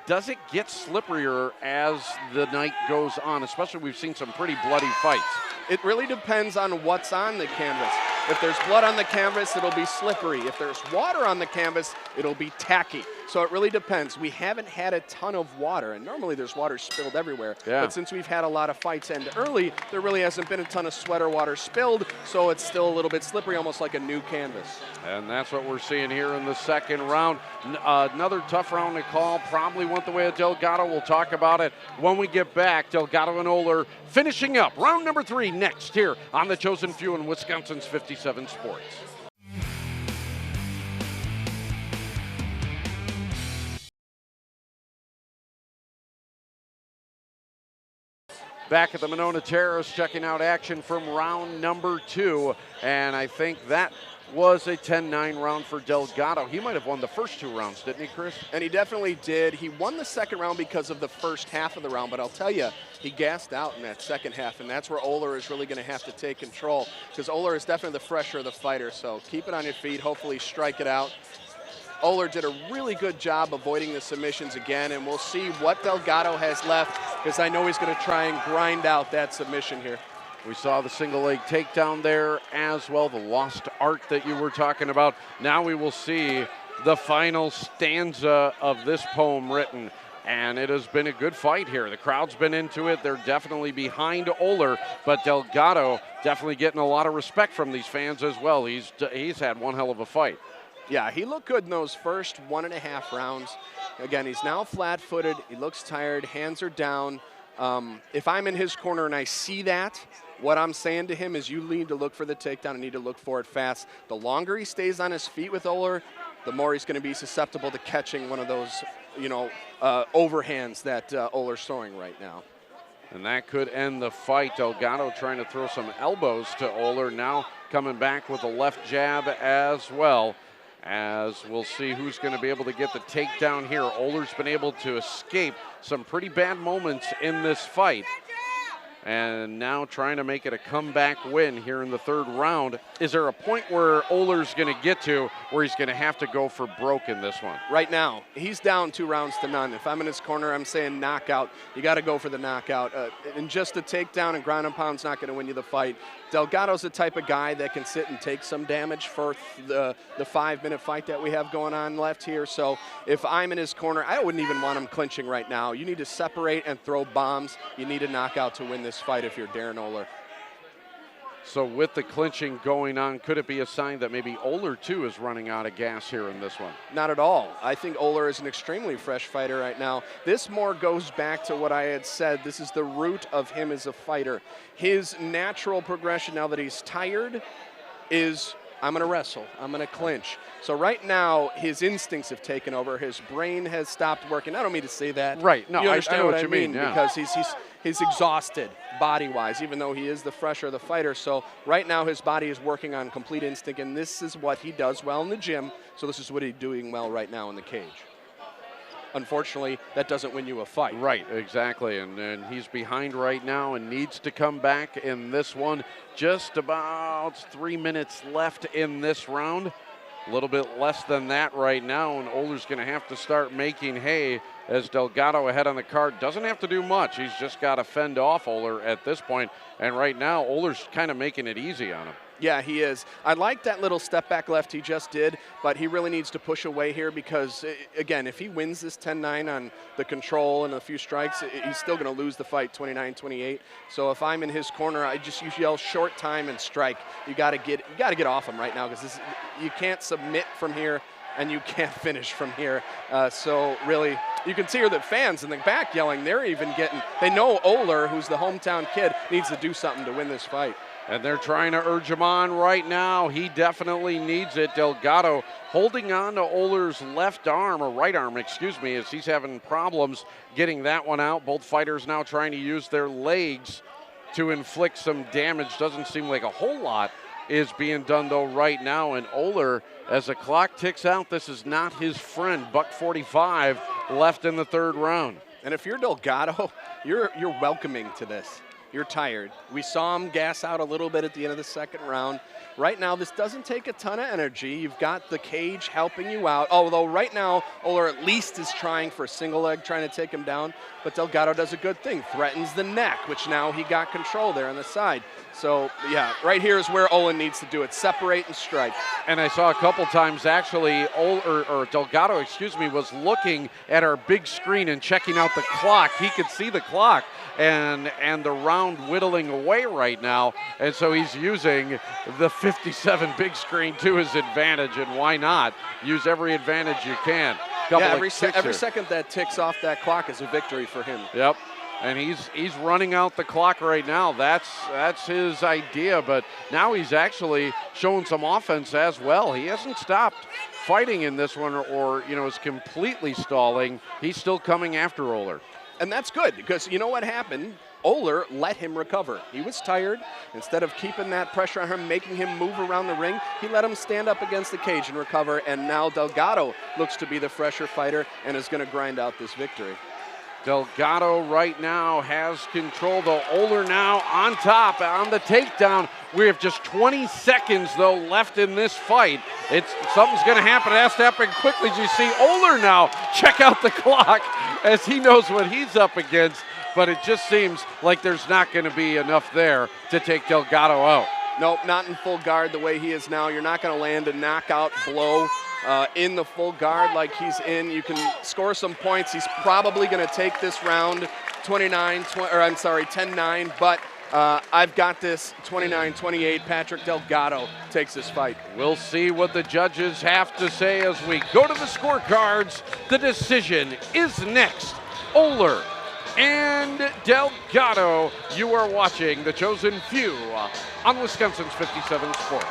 does it get slipperier as the night goes on? Especially we've seen some pretty bloody fights. It really depends on what's on the canvas. If there's blood on the canvas, it'll be slippery. If there's water on the canvas, it'll be tacky. So it really depends. We haven't had a ton of water, and normally there's water spilled everywhere. Yeah. But since we've had a lot of fights end early, there really hasn't been a ton of sweat or water spilled, so it's still a little bit slippery, almost like a new canvas. And that's what we're seeing here in the second round. Another tough round to call. Probably went the way of Delgado. We'll talk about it when we get back. Delgado and Oler finishing up round number 3 next here on The Chosen Few in Wisconsin's 57 Sports. Back at the Monona Terrace, checking out action from round number 2. And I think that was a 10-9 round for Delgado. He might have won the first 2 rounds, didn't he, Chris? And he definitely did. He won the second round because of the first half of the round, but I'll tell you, he gassed out in that second half, and that's where Oler is really going to have to take control because Oler is definitely the fresher of the fighter, so keep it on your feet, hopefully strike it out. Oler did a really good job avoiding the submissions again, and we'll see what Delgado has left because I know he's going to try and grind out that submission here. We saw the single leg takedown there as well, the lost art that you were talking about. Now we will see the final stanza of this poem written. And it has been a good fight here. The crowd's been into it. They're definitely behind Oler, but Delgado definitely getting a lot of respect from these fans as well. He's had one hell of a fight. Yeah, he looked good in those first 1.5 rounds. Again, he's now flat-footed. He looks tired. Hands are down. If I'm in his corner and I see that, what I'm saying to him is you need to look for the takedown and need to look for it fast. The longer he stays on his feet with Oler, the more he's going to be susceptible to catching one of those, overhands that Oler's throwing right now. And that could end the fight. Delgado trying to throw some elbows to Oler, now coming back with a left jab as well. As we'll see who's going to be able to get the takedown here. Oler's been able to escape some pretty bad moments in this fight. And now trying to make it a comeback win here in the 3rd round. Is there a point where Oler's going to get to where he's going to have to go for broke in this one? Right now, he's down 2 rounds to none. If I'm in his corner, I'm saying knockout. You got to go for the knockout. And just a takedown and ground and pound's not going to win you the fight. Delgado's the type of guy that can sit and take some damage for the 5-minute fight that we have going on left here. So if I'm in his corner, I wouldn't even want him clinching right now. You need to separate and throw bombs. You need a knockout to win this fight if you're Darin Oler. So with the clinching going on, could it be a sign that maybe Oler too is running out of gas here in this one? Not at all. I think Oler is an extremely fresh fighter right now. This more goes back to what I had said. This is the root of him as a fighter. His natural progression now that he's tired is, I'm going to wrestle, I'm going to clinch. So right now, his instincts have taken over. His brain has stopped working. I don't mean to say that. Right. No, you understand what I mean? Yeah. Because he's exhausted body-wise, even though he is the fresher of the fighter. So right now, his body is working on complete instinct, and this is what he does well in the gym. So this is what he's doing well right now in the cage. Unfortunately, that doesn't win you a fight. Right, exactly. And he's behind right now and needs to come back in this one. Just about 3 minutes left in this round. A little bit less than that right now, and Oler's going to have to start making hay as Delgado ahead on the card. Doesn't have to do much. He's just got to fend off Oler at this point. And right now, Oler's kind of making it easy on him. Yeah, he is. I like that little step back left he just did, but he really needs to push away here because, again, if he wins this 10-9 on the control and a few strikes, he's still going to lose the fight 29-28. So if I'm in his corner, I just yell short time and strike. You got to get off him right now because you can't submit from here and you can't finish from here. So really, you can see the fans in the back yelling. They know Oler, who's the hometown kid, needs to do something to win this fight. And they're trying to urge him on right now. He definitely needs it. Delgado holding on to Oler's left arm, or right arm, excuse me, as he's having problems getting that one out. Both fighters now trying to use their legs to inflict some damage. Doesn't seem like a whole lot is being done, though, right now. And Oler, as the clock ticks out, this is not his friend. $1:45 left in the third round. And if you're Delgado, you're welcoming to this. You're tired. We saw him gas out a little bit at the end of the second round. Right now, this doesn't take a ton of energy. You've got the cage helping you out, although right now, Oler at least is trying for a single leg, trying to take him down. But Delgado does a good thing, threatens the neck, which now he got control there on the side. So, yeah, right here is where Oler needs to do it, separate and strike. And I saw a couple times, actually, Delgado, was looking at our big screen and checking out the clock. He could see the clock and the round whittling away right now. And so he's using the 57 big screen to his advantage, and why not? Use every advantage you can. Every second that ticks off that clock is a victory for him. Yep. And he's running out the clock right now. That's his idea, but now he's actually showing some offense as well. He hasn't stopped fighting in this one or is completely stalling. He's still coming after Oler. And that's good because you know what happened? Oler let him recover. He was tired. Instead of keeping that pressure on him, making him move around the ring, he let him stand up against the cage and recover. And now Delgado looks to be the fresher fighter and is going to grind out this victory. Delgado right now has control, though. Oler now on top, on the takedown. We have just 20 seconds, though, left in this fight. Something's going to happen. It has to happen quickly. You see Oler now check out the clock as he knows what he's up against, but it just seems like there's not going to be enough there to take Delgado out. Nope, not in full guard the way he is now. You're not going to land a knockout blow in the full guard like he's in. You can score some points. He's probably going to take this round 10-9, but I've got this 29-28. Patrick Delgado takes this fight. We'll see what the judges have to say as we go to the scorecards. The decision is next. Oler and Delgado. You are watching The Chosen Few on Wisconsin's 57 Sports.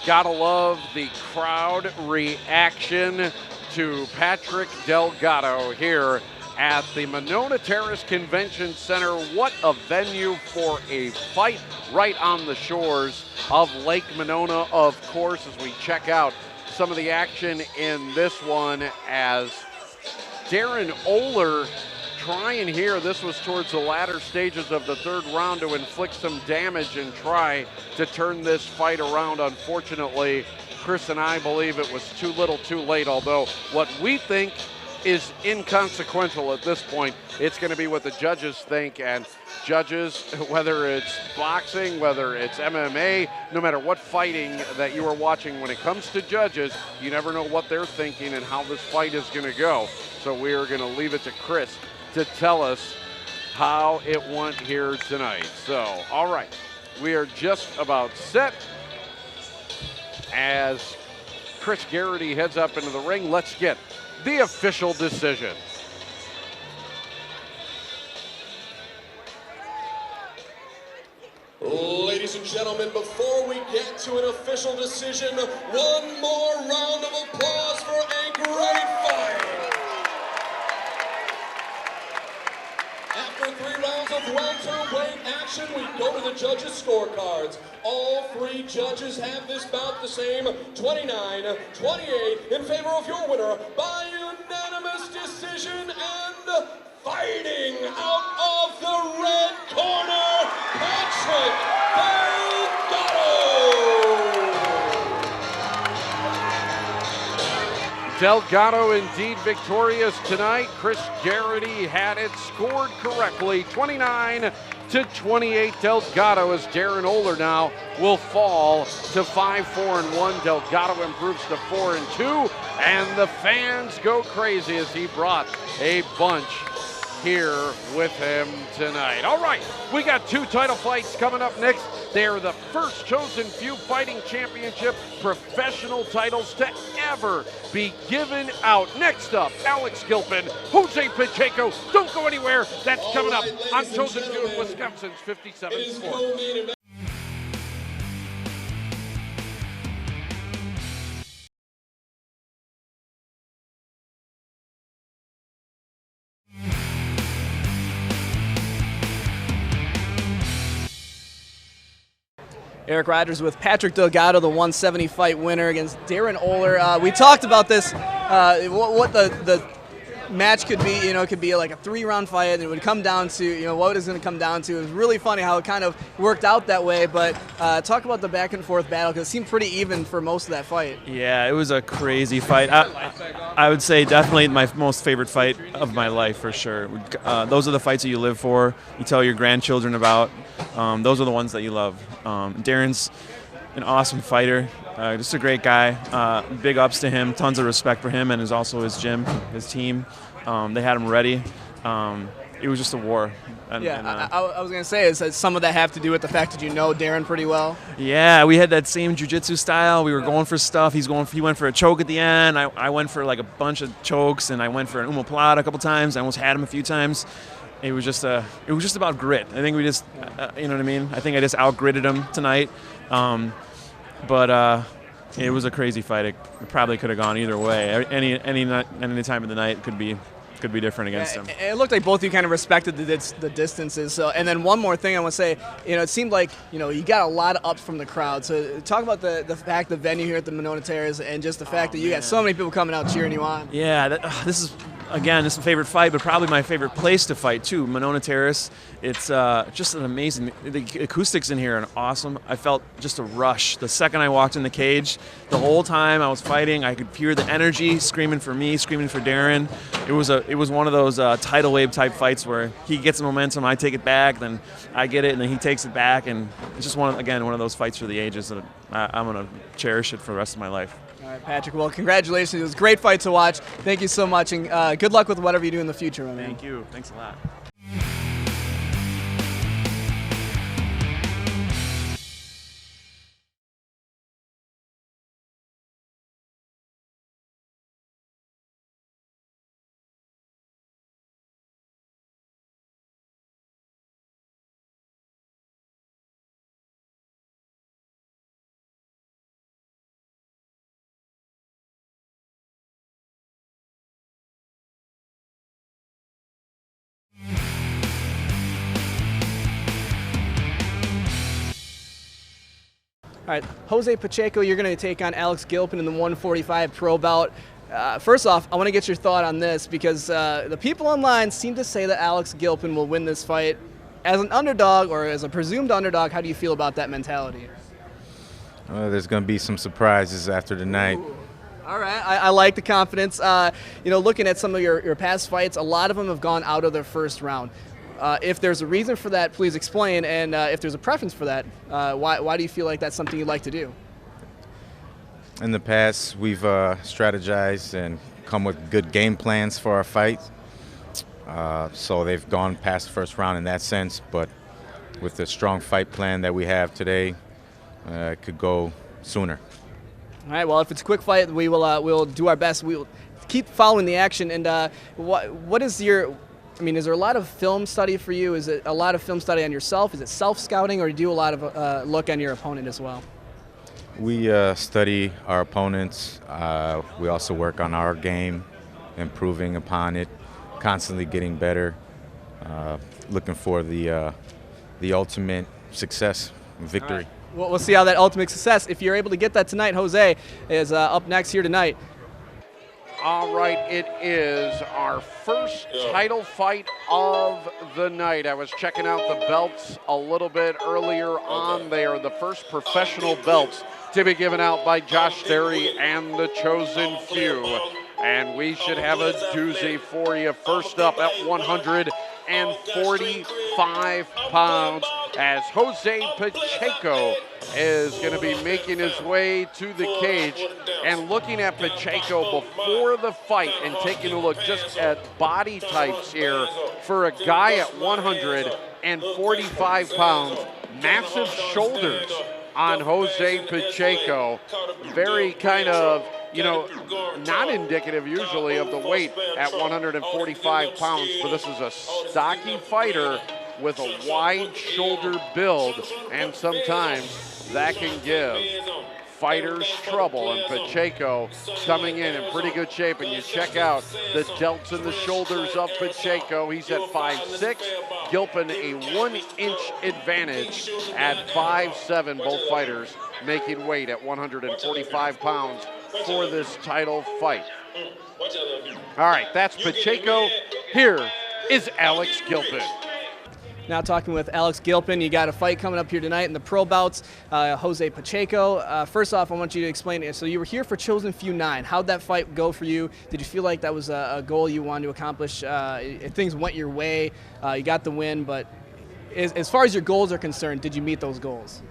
Gotta love the crowd reaction to Patrick Delgado here at the Monona Terrace Convention Center. What a venue for a fight right on the shores of Lake Monona, of course, as we check out some of the action in this one as Darin Oler trying here. This was towards the latter stages of the third round to inflict some damage and try to turn this fight around. Unfortunately, Chris and I believe it was too little too late, although what we think is inconsequential at this point. It's going to be what the judges think, and judges, whether it's boxing, whether it's MMA, no matter what fighting that you are watching, when it comes to judges, you never know what they're thinking and how this fight is going to go. So we are going to leave it to Chris to tell us how it went here tonight. So, all right, we are just about set as Chris Garrity heads up into the ring. Let's get the official decision. Ladies and gentlemen, before we get to an official decision, one more round of applause for a great fight. After 3 rounds of welterweight action, we go to the judges' scorecards. All 3 judges have this bout the same, 29-28, in favor of your winner by unanimous decision, and fighting out of the red corner, Pacheco. Delgado indeed victorious tonight. Chris Garrity had it scored correctly, 29-28 Delgado, as Darren Oler now will fall to 5-4-1. Delgado improves to 4-2, and the fans go crazy as he brought a bunch here with him tonight. All right, we got 2 title fights coming up next. They are the first Chosen Few Fighting Championship professional titles to ever be given out. Next up, Alex Gilpin, Jose Pacheco. Don't go anywhere. That's coming up on Chosen Few in Wisconsin's 57 Sports. Eric Rogers with Patrick Delgado, the 170 fight winner against Darren Oler. We talked about this, what the match could be. You know, it could be like a 3-round fight, and it would come down to, you know, what it's going to come down to. It was really funny how it kind of worked out that way, but talk about the back and forth battle, because it seemed pretty even for most of that fight. Yeah, it was a crazy fight. I would say definitely my most favorite fight of my life for sure. Those are the fights that you live for, you tell your grandchildren about. Those are the ones that you love. Darren's an awesome fighter, just a great guy. Big ups to him, tons of respect for him and also his gym, his team. They had him ready. It was just a war. I was going to say, is some of that have to do with the fact that you know Darren pretty well? Yeah, we had that same jiu-jitsu style. We were going for stuff. He went for a choke at the end. I went for like a bunch of chokes, and I went for an omoplata a couple times. I almost had him a few times. It was just about grit. I think we just, you know what I mean? I think I just out-gritted him tonight. But it was a crazy fight. It probably could have gone either way. Any time of the night could be different against him. It looked like both of you kind of respected the distances. So, and then one more thing I want to say, you know, it seemed like, you know, you got a lot of ups from the crowd. So talk about the fact, the venue here at the Monona Terrace, and just the fact that you got so many people coming out cheering you on. Yeah, this is my favorite fight, but probably my favorite place to fight too. Monona Terrace. It's just an amazing. The acoustics in here are awesome. I felt just a rush the second I walked in the cage. The whole time I was fighting, I could hear the energy screaming for me, screaming for Darren. It was one of those tidal wave type fights where he gets the momentum, I take it back, then I get it, and then he takes it back, and it's just one of those fights for the ages that I'm gonna cherish it for the rest of my life. All right, Patrick. Well, congratulations. It was a great fight to watch. Thank you so much, and good luck with whatever you do in the future, my man. Thank you. Thanks a lot. All right, Jose Pacheco, you're going to take on Alex Gilpin in the 145 pro bout. First off, I want to get your thought on this, because the people online seem to say that Alex Gilpin will win this fight. As an underdog, or as a presumed underdog, how do you feel about that mentality? There's going to be some surprises after the night. All right, I like the confidence. You know, looking at some of your past fights, a lot of them have gone out of their first round. If there's a reason for that, please explain. And if there's a preference for that, why do you feel like that's something you'd like to do? In the past, we've strategized and come with good game plans for our fights. So they've gone past the first round in that sense. But with the strong fight plan that we have today, it could go sooner. All right. Well, if it's a quick fight, we'll do our best. We'll keep following the action. And what is your? I mean, is there a lot of film study for you? Is it a lot of film study on yourself? Is it self-scouting, or do you do a lot of look on your opponent as well? We study our opponents. We also work on our game, improving upon it, constantly getting better, looking for the ultimate success, victory. Right. Well, we'll see how that ultimate success, if you're able to get that tonight. Jose is up next here tonight. All right, it is our first title fight of the night. I was checking out the belts a little bit earlier on. They are the first professional belts to be given out by Josh Sterry and the Chosen Few. And we should have a doozy for you. First up at 145 pounds, as Jose Pacheco is going to be making his way to the cage. And looking at Pacheco before the fight and taking a look just at body types here, for a guy at 145 pounds, massive shoulders on Jose Pacheco. Very kind of, you know, not indicative usually of the weight at 145 pounds, but this is a stocky fighter with a wide shoulder build, and sometimes that can give fighters trouble. And Pacheco coming in pretty good shape, and you check out the delts and the shoulders of Pacheco. He's at 5'6", Gilpin a 1-inch advantage at 5'7", both fighters making weight at 145 pounds for this title fight. All right, that's Pacheco. Here is Alex Gilpin. Now talking with Alex Gilpin, you got a fight coming up here tonight in the pro bouts, Jose Pacheco. First off, I want you to explain it. So you were here for Chosen Few 9. How'd that fight go for you? Did you feel like that was a goal you wanted to accomplish? If things went your way, you got the win, but as far as your goals are concerned, did you meet those goals?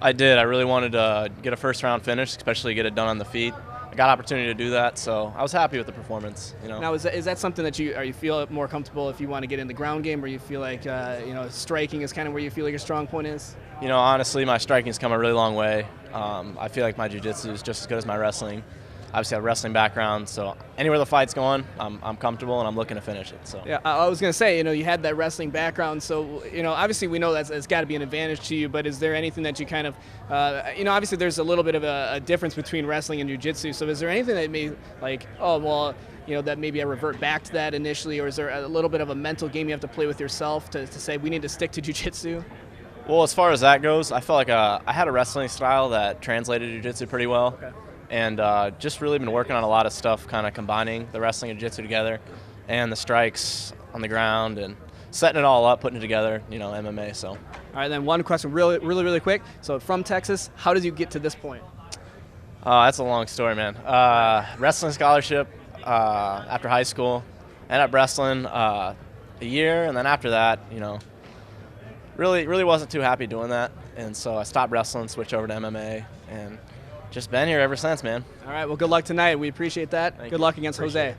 I did. I really wanted to get a first round finish, especially get it done on the feet. I got opportunity to do that, so I was happy with the performance. You know. Now, is that something that you feel more comfortable if you want to get in the ground game, or you feel like striking is kind of where you feel like your strong point is? You know, honestly, my striking's come a really long way. I feel like my jiu-jitsu is just as good as my wrestling. Obviously, I have a wrestling background, so anywhere the fight's going, I'm comfortable and I'm looking to finish it. So yeah, I was gonna say, you had that wrestling background, so obviously we know that's got to be an advantage to you. But is there anything that you kind of, obviously there's a little bit of a difference between wrestling and jiu-jitsu. So is there anything that may that maybe I revert back to that initially, or is there a little bit of a mental game you have to play with yourself to say we need to stick to jiu-jitsu? Well, as far as that goes, I felt like I had a wrestling style that translated jiu-jitsu pretty well. Okay. And just really been working on a lot of stuff, kind of combining the wrestling and jiu-jitsu together, and the strikes on the ground, and setting it all up, putting it together, MMA. So. All right, then one question, really quick. So from Texas, how did you get to this point? That's a long story, man. Wrestling scholarship after high school, ended up wrestling a year, and then after that, really wasn't too happy doing that, and so I stopped wrestling, switched over to MMA, and just been here ever since, man. All right, well, good luck tonight. We appreciate that. Good luck against Jose.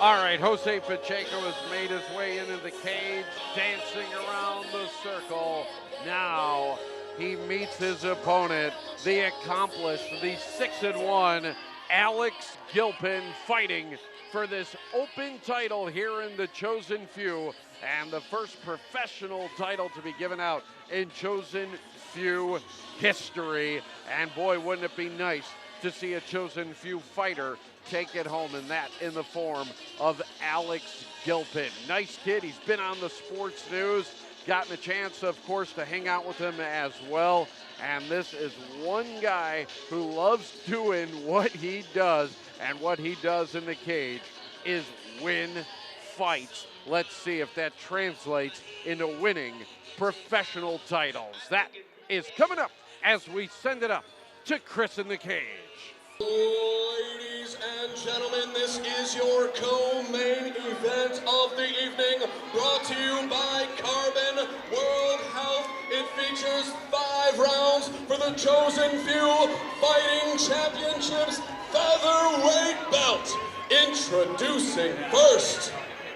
All right, Jose Pacheco has made his way into the cage, dancing around the circle. Now he meets his opponent, the accomplished, the 6-1, Alex Gilpin, fighting for this open title here in the Chosen Few, and the first professional title to be given out in Chosen Few history. And boy, wouldn't it be nice to see a Chosen Few fighter take it home, and that in the form of Alex Gilpin. Nice kid. He's been on the sports news, gotten a chance, of course, to hang out with him as well. And this is one guy who loves doing what he does, and what he does in the cage is win fights. Let's see if that translates into winning professional titles. That is coming up as we send it up to Chris in the cage. Ladies and gentlemen, this is your co-main event of the evening, brought to you by Carbon World Health. It features 5 rounds for the Chosen Few Fighting Championships featherweight belt. Introducing first,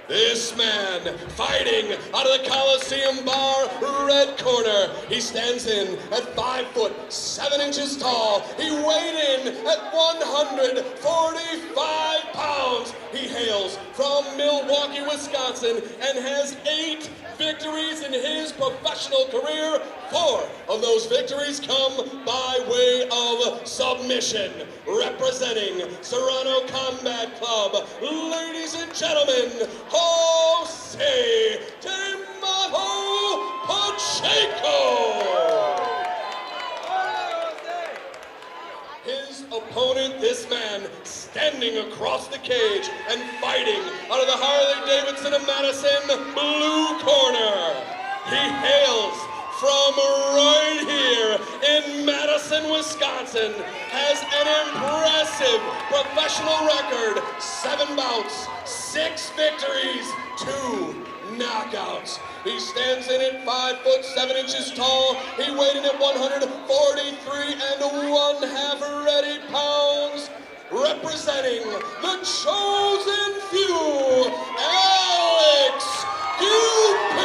this man fighting out of the Coliseum Bar, red corner. He stands in at 5'7" tall. He weighed in at 145 pounds. He hails from Milwaukee, Wisconsin, and has 8 victories in his professional career. 4 of those victories come by way of submission. Representing Serrano Combat Club, ladies and gentlemen, Jose Pacheco. His opponent, this man, standing across the cage and fighting out of the Harley-Davidson of Madison blue corner. He hails from right here in Madison, Wisconsin, has an impressive professional record, 7 bouts, 6 victories, 2 knockouts. He stands in at 5 foot 7 inches tall. He weighed in at 143 1/2 ready pounds. Representing the chosen few, Alex Gilpin.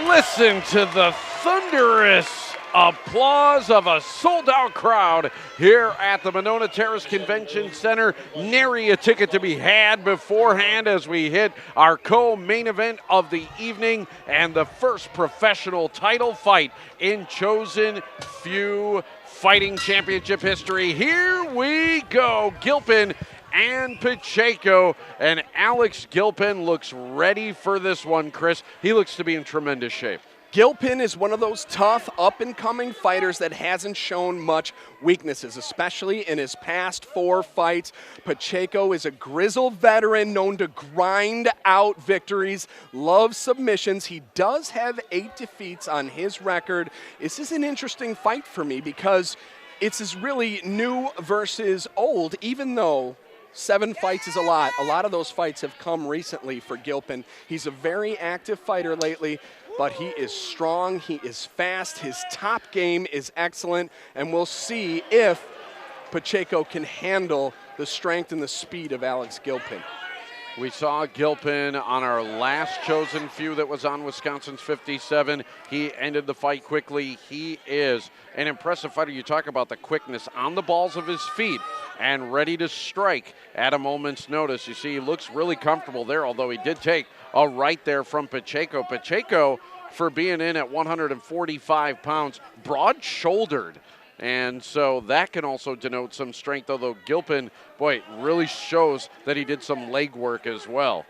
Listen to the thunderous applause of a sold-out crowd here at the Monona Terrace Convention Center. Nary a ticket to be had beforehand as we hit our co-main event of the evening and the first professional title fight in Chosen Few Fighting Championship history. Here we go. Gilpin and Pacheco, and Alex Gilpin looks ready for this one, Chris. He looks to be in tremendous shape. Gilpin is one of those tough, up-and-coming fighters that hasn't shown much weaknesses, especially in his past 4 fights. Pacheco is a grizzled veteran known to grind out victories, loves submissions. He does have 8 defeats on his record. This is an interesting fight for me because it's really new versus old, even though 7 fights is a lot. A lot of those fights have come recently for Gilpin. He's a very active fighter lately, but he is strong, he is fast, his top game is excellent, and we'll see if Pacheco can handle the strength and the speed of Alex Gilpin. We saw Gilpin on our last Chosen Few that was on Wisconsin's 57. He ended the fight quickly. He is an impressive fighter. You talk about the quickness on the balls of his feet and ready to strike at a moment's notice. You see, he looks really comfortable there, although he did take a right there from Pacheco. Pacheco, for being in at 145 pounds, broad-shouldered. And so that can also denote some strength, although Gilpin, boy, really shows that he did some leg work as well.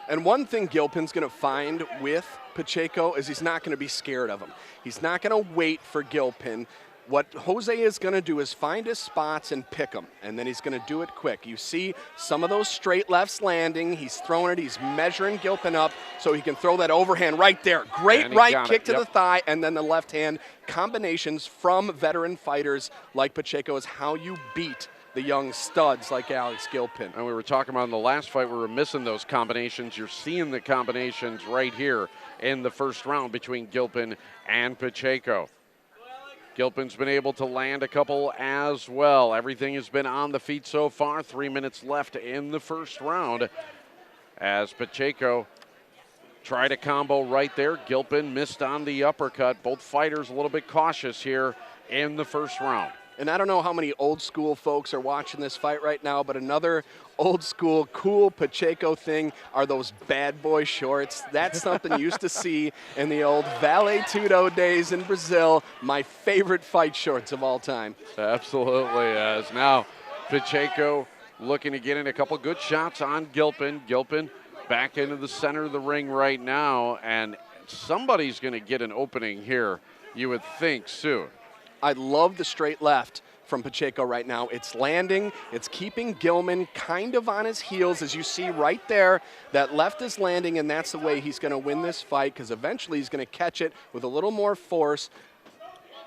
And one thing Gilpin's going to find with Pacheco is he's not going to be scared of him. He's not going to wait for Gilpin. What Jose is going to do is find his spots and pick them, and then he's going to do it quick. You see some of those straight lefts landing. He's throwing it. He's measuring Gilpin up so he can throw that overhand right there. Great right kick to the thigh, and then the left hand. Combinations from veteran fighters like Pacheco is how you beat the young studs like Alex Gilpin. And we were talking about in the last fight, we were missing those combinations. You're seeing the combinations right here in the first round between Gilpin and Pacheco. Gilpin's been able to land a couple as well. Everything has been on the feet so far. 3 minutes left in the first round as Pacheco tried a combo right there. Gilpin missed on the uppercut. Both fighters a little bit cautious here in the first round. And I don't know how many old school folks are watching this fight right now, but another old school cool Pacheco thing are those bad boy shorts. That's something you used to see in the old Vale Tudo days in Brazil. My favorite fight shorts of all time. Absolutely, as now Pacheco looking to get in a couple good shots on Gilpin. Gilpin back into the center of the ring right now, and somebody's going to get an opening here, you would think, soon. I love the straight left from Pacheco right now. It's landing. It's keeping Gilman kind of on his heels, as you see right there. That left is landing, and that's the way he's going to win this fight, because eventually he's going to catch it with a little more force,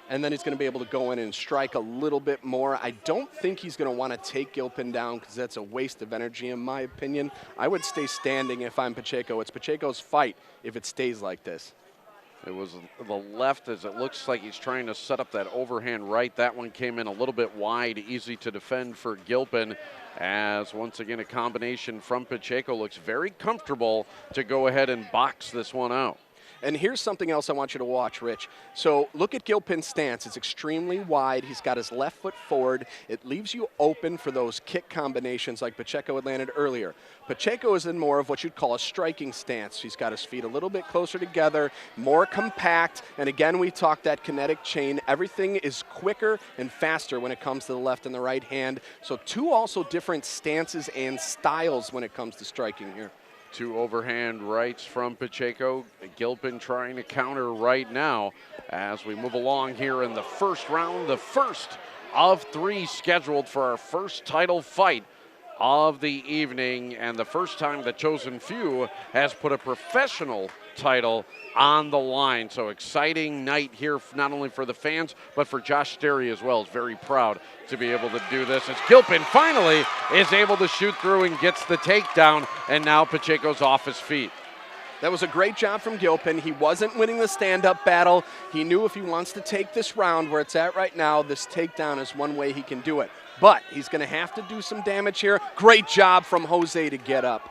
and then he's going to be able to go in and strike a little bit more. I don't think he's going to want to take Gilpin down, because that's a waste of energy, in my opinion. I would stay standing if I'm Pacheco. It's Pacheco's fight if it stays like this. It was the left, as it looks like he's trying to set up that overhand right. That one came in a little bit wide, easy to defend for Gilpin, as once again a combination from Pacheco looks very comfortable to go ahead and box this one out. And here's something else I want you to watch, Rich. So look at Gilpin's stance. It's extremely wide. He's got his left foot forward. It leaves you open for those kick combinations like Pacheco had landed earlier. Pacheco is in more of what you'd call a striking stance. He's got his feet a little bit closer together, more compact. And again, we talked that kinetic chain. Everything is quicker and faster when it comes to the left and the right hand. So 2 also different stances and styles when it comes to striking here. 2 overhand rights from Pacheco. Gilpin trying to counter right now as we move along here in the first round, the first of 3 scheduled for our first title fight of the evening, and the first time the Chosen Few has put a professional title on the line. So exciting night here, not only for the fans, but for Josh Sterry as well. He's very proud to be able to do this. As Gilpin finally is able to shoot through and gets the takedown, and now Pacheco's off his feet. That was a great job from Gilpin. He wasn't winning the stand-up battle. He knew if he wants to take this round where it's at right now, this takedown is one way he can do it. But he's going to have to do some damage here. Great job from Jose to get up.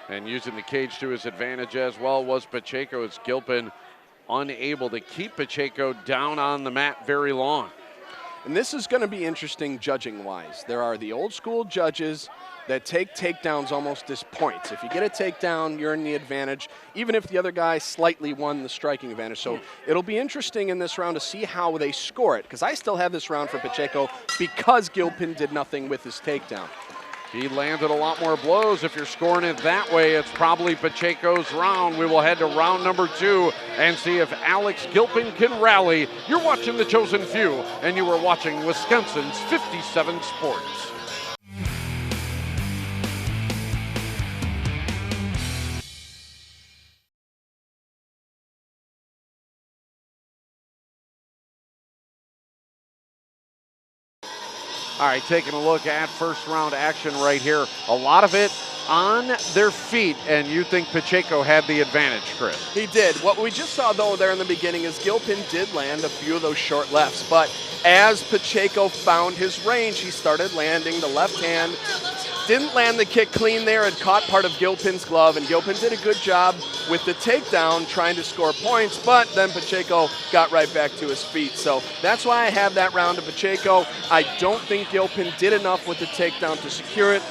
And using the cage to his advantage as well was Pacheco, as Gilpin unable to keep Pacheco down on the mat very long. And this is going to be interesting judging-wise. There are the old-school judges that take takedowns almost as points. If you get a takedown, you're in the advantage, even if the other guy slightly won the striking advantage. So it'll be interesting in this round to see how they score it, because I still have this round for Pacheco because Gilpin did nothing with his takedown. He landed a lot more blows. If you're scoring it that way, it's probably Pacheco's round. We will head to round number 2 and see if Alex Gilpin can rally. You're watching The Chosen Few, and you are watching Wisconsin's 57 Sports. All right, taking a look at first round action right here. A lot of it on their feet, and you think Pacheco had the advantage, Chris? He did. What we just saw, though, there in the beginning is Gilpin did land a few of those short lefts, but as Pacheco found his range, he started landing the left hand. Didn't land the kick clean there, and caught part of Gilpin's glove, and Gilpin did a good job with the takedown trying to score points, but then Pacheco got right back to his feet. So that's why I have that round to Pacheco. I don't think Gilpin did enough with the takedown to secure it.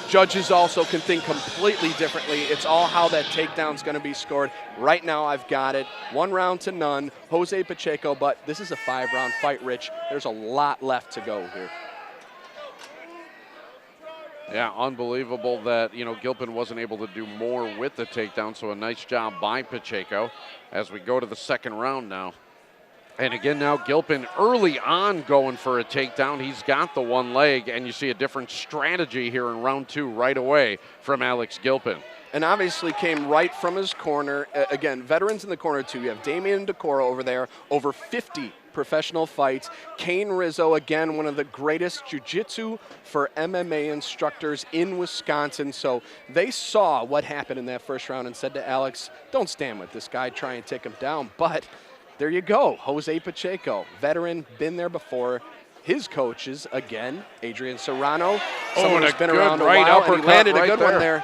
Judges also can think completely differently. It's all how that takedown's going to be scored. Right now I've got it 1 round to none, Jose Pacheco, but this is a 5-round fight, Rich. There's a lot left to go here. Yeah, unbelievable that, Gilpin wasn't able to do more with the takedown, so a nice job by Pacheco as we go to the second round now. And again now Gilpin early on going for a takedown. He's got the one leg, and you see a different strategy here in round 2 right away from Alex Gilpin. And obviously came right from his corner. Again, veterans in the corner too. You have Damian Decora over there, over 50 professional fights. Kane Rizzo, again, one of the greatest jiu-jitsu for MMA instructors in Wisconsin. So they saw what happened in that first round and said to Alex, don't stand with this guy, try and take him down. But there you go, Jose Pacheco, veteran, been there before. His coaches, again, Adrian Serrano, someone who's been around a while, and he landed a good one there.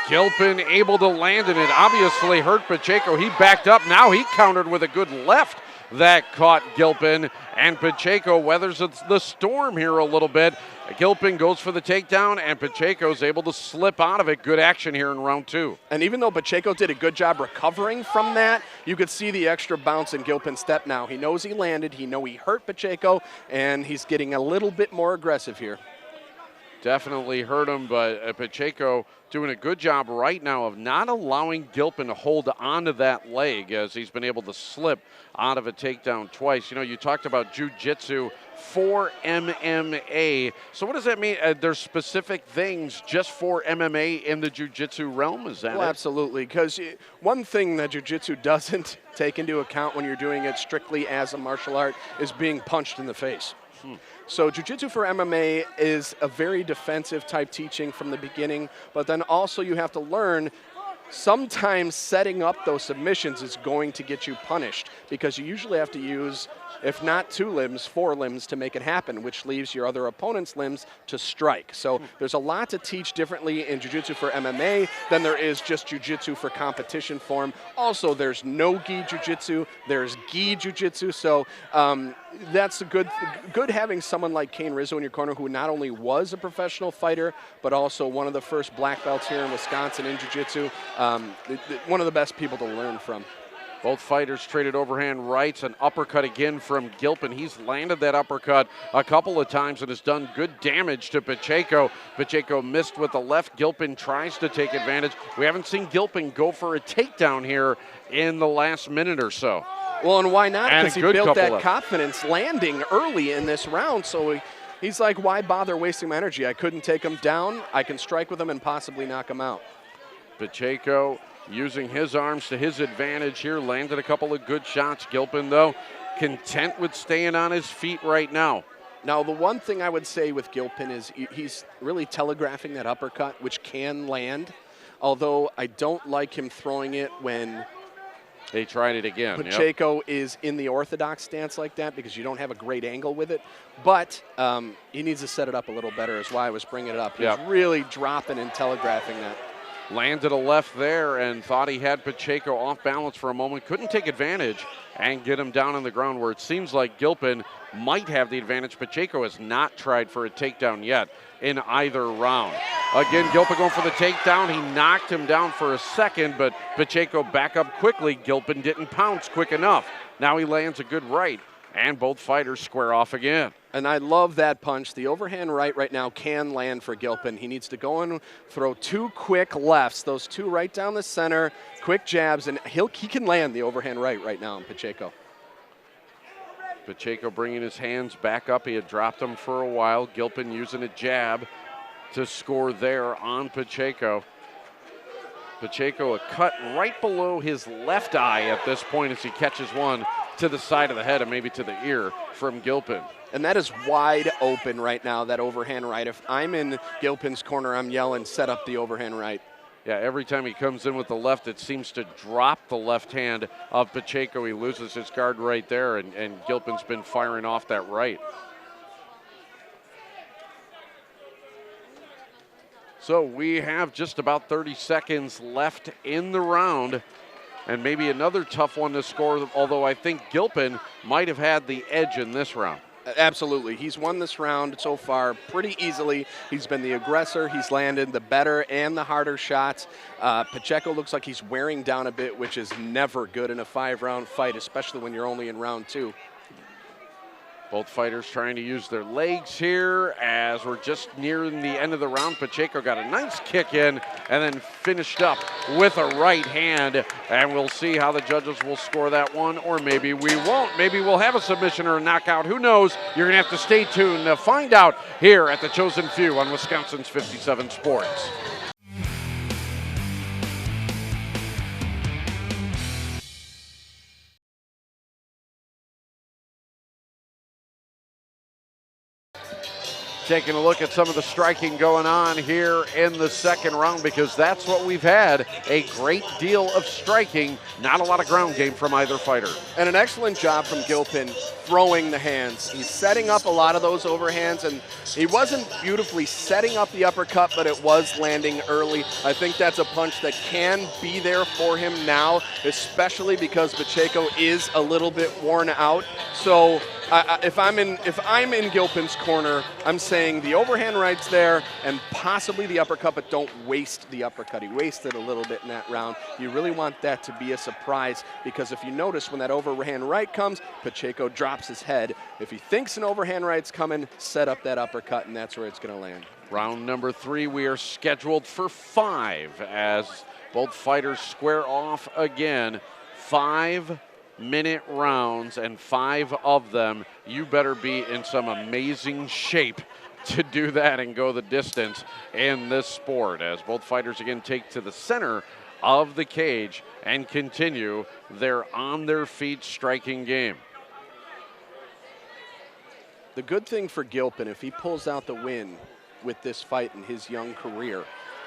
Gilpin able to land, and it obviously hurt Pacheco. He backed up. Now he countered with a good left that caught Gilpin, and Pacheco weathers the storm here a little bit. Gilpin goes for the takedown, and Pacheco's able to slip out of it. Good action here in round 2. And even though Pacheco did a good job recovering from that, you could see the extra bounce in Gilpin's step now. He knows he landed, he knows he hurt Pacheco, and he's getting a little bit more aggressive here. Definitely hurt him, but Pacheco doing a good job right now of not allowing Gilpin to hold onto that leg, as he's been able to slip out of a takedown twice. You talked about jiu-jitsu for MMA. So what does that mean? There's specific things just for MMA in the jiu-jitsu realm? Is that Well, it? absolutely, because one thing that jiu-jitsu doesn't take into account when you're doing it strictly as a martial art is being punched in the face. So jiu-jitsu for MMA is a very defensive type teaching from the beginning, but then also you have to learn sometimes setting up those submissions is going to get you punished, because you usually have to use, if not 2 limbs, 4 limbs to make it happen, which leaves your other opponent's limbs to strike. So there's a lot to teach differently in jiu-jitsu for MMA than there is just jiu-jitsu for competition form. Also, there's no-gi jiu-jitsu, there's gi jiu-jitsu, so that's a good having someone like Kane Rizzo in your corner, who not only was a professional fighter, but also one of the first black belts here in Wisconsin in jiu-jitsu. One of the best people to learn from. Both fighters traded overhand rights, an uppercut again from Gilpin. He's landed that uppercut a couple of times and has done good damage to Pacheco. Pacheco missed with the left. Gilpin tries to take advantage. We haven't seen Gilpin go for a takedown here in the last minute or so. Well, and why not? Because he built that left. confidence landing early in this round. So he's like, why bother wasting my energy? I couldn't take him down. I can strike with him and possibly knock him out. Pacheco using his arms to his advantage here, landed a couple of good shots. Gilpin, though, content with staying on his feet right now. Now, the one thing I would say with Gilpin is he's really telegraphing that uppercut, which can land, although I don't like him throwing it when they tried it again. Pacheco is in the orthodox stance like that because you don't have a great angle with it. But he needs to set it up a little better is why I was bringing it up. He's really dropping and telegraphing that. Landed a left there and thought he had Pacheco off balance for a moment. Couldn't take advantage and get him down on the ground where it seems like Gilpin might have the advantage. Pacheco has not tried for a takedown yet in either round. Again, Gilpin going for the takedown. He knocked him down for a second, but Pacheco back up quickly. Gilpin didn't pounce quick enough. Now he lands a good right, and both fighters square off again. And I love that punch. The overhand right now can land for Gilpin. He needs to go and throw two quick lefts, those two right down the center, quick jabs, and he can land the overhand right now on Pacheco. Pacheco bringing his hands back up. He had dropped them for a while. Gilpin using a jab to score there on Pacheco. Pacheco a cut right below his left eye at this point as he catches one to the side of the head and maybe to the ear from Gilpin. And that is wide open right now, that overhand right. If I'm in Gilpin's corner, I'm yelling, set up the overhand right. Yeah, every time he comes in with the left, it seems to drop the left hand of Pacheco. He loses his guard right there, and Gilpin's been firing off that right. So we have just about 30 seconds left in the round, and maybe another tough one to score, although I think Gilpin might have had the edge in this round. Absolutely. He's won this round so far pretty easily. He's been the aggressor. He's landed the better and the harder shots. Pacheco looks like he's wearing down a bit, which is never good in a 5-round fight, especially when you're only in round 2. Both fighters trying to use their legs here as we're just nearing the end of the round. Pacheco got a nice kick in and then finished up with a right hand. And we'll see how the judges will score that one, or maybe we won't. Maybe we'll have a submission or a knockout. Who knows? You're going to have to stay tuned to find out here at the Chosen Few on Wisconsin's 57 Sports. Taking a look at some of the striking going on here in the second round, because that's what we've had, a great deal of striking, not a lot of ground game from either fighter. And an excellent job from Gilpin throwing the hands. He's setting up a lot of those overhands, and he wasn't beautifully setting up the uppercut, but it was landing early. I think that's a punch that can be there for him now, especially because Pacheco is a little bit worn out. So if I'm in Gilpin's corner, I'm saying the overhand right's there and possibly the uppercut, but don't waste the uppercut. He wasted a little bit in that round. You really want that to be a surprise, because if you notice when that overhand right comes, Pacheco drops his head. If he thinks an overhand right's coming, set up that uppercut, and that's where it's going to land. Round number 3, we are scheduled for 5 as both fighters square off again. 5-minute rounds, and 5 of them, you better be in some amazing shape to do that and go the distance in this sport, as both fighters again take to the center of the cage and continue their on-their-feet striking game. The good thing for Gilpin, if he pulls out the win with this fight in his young career,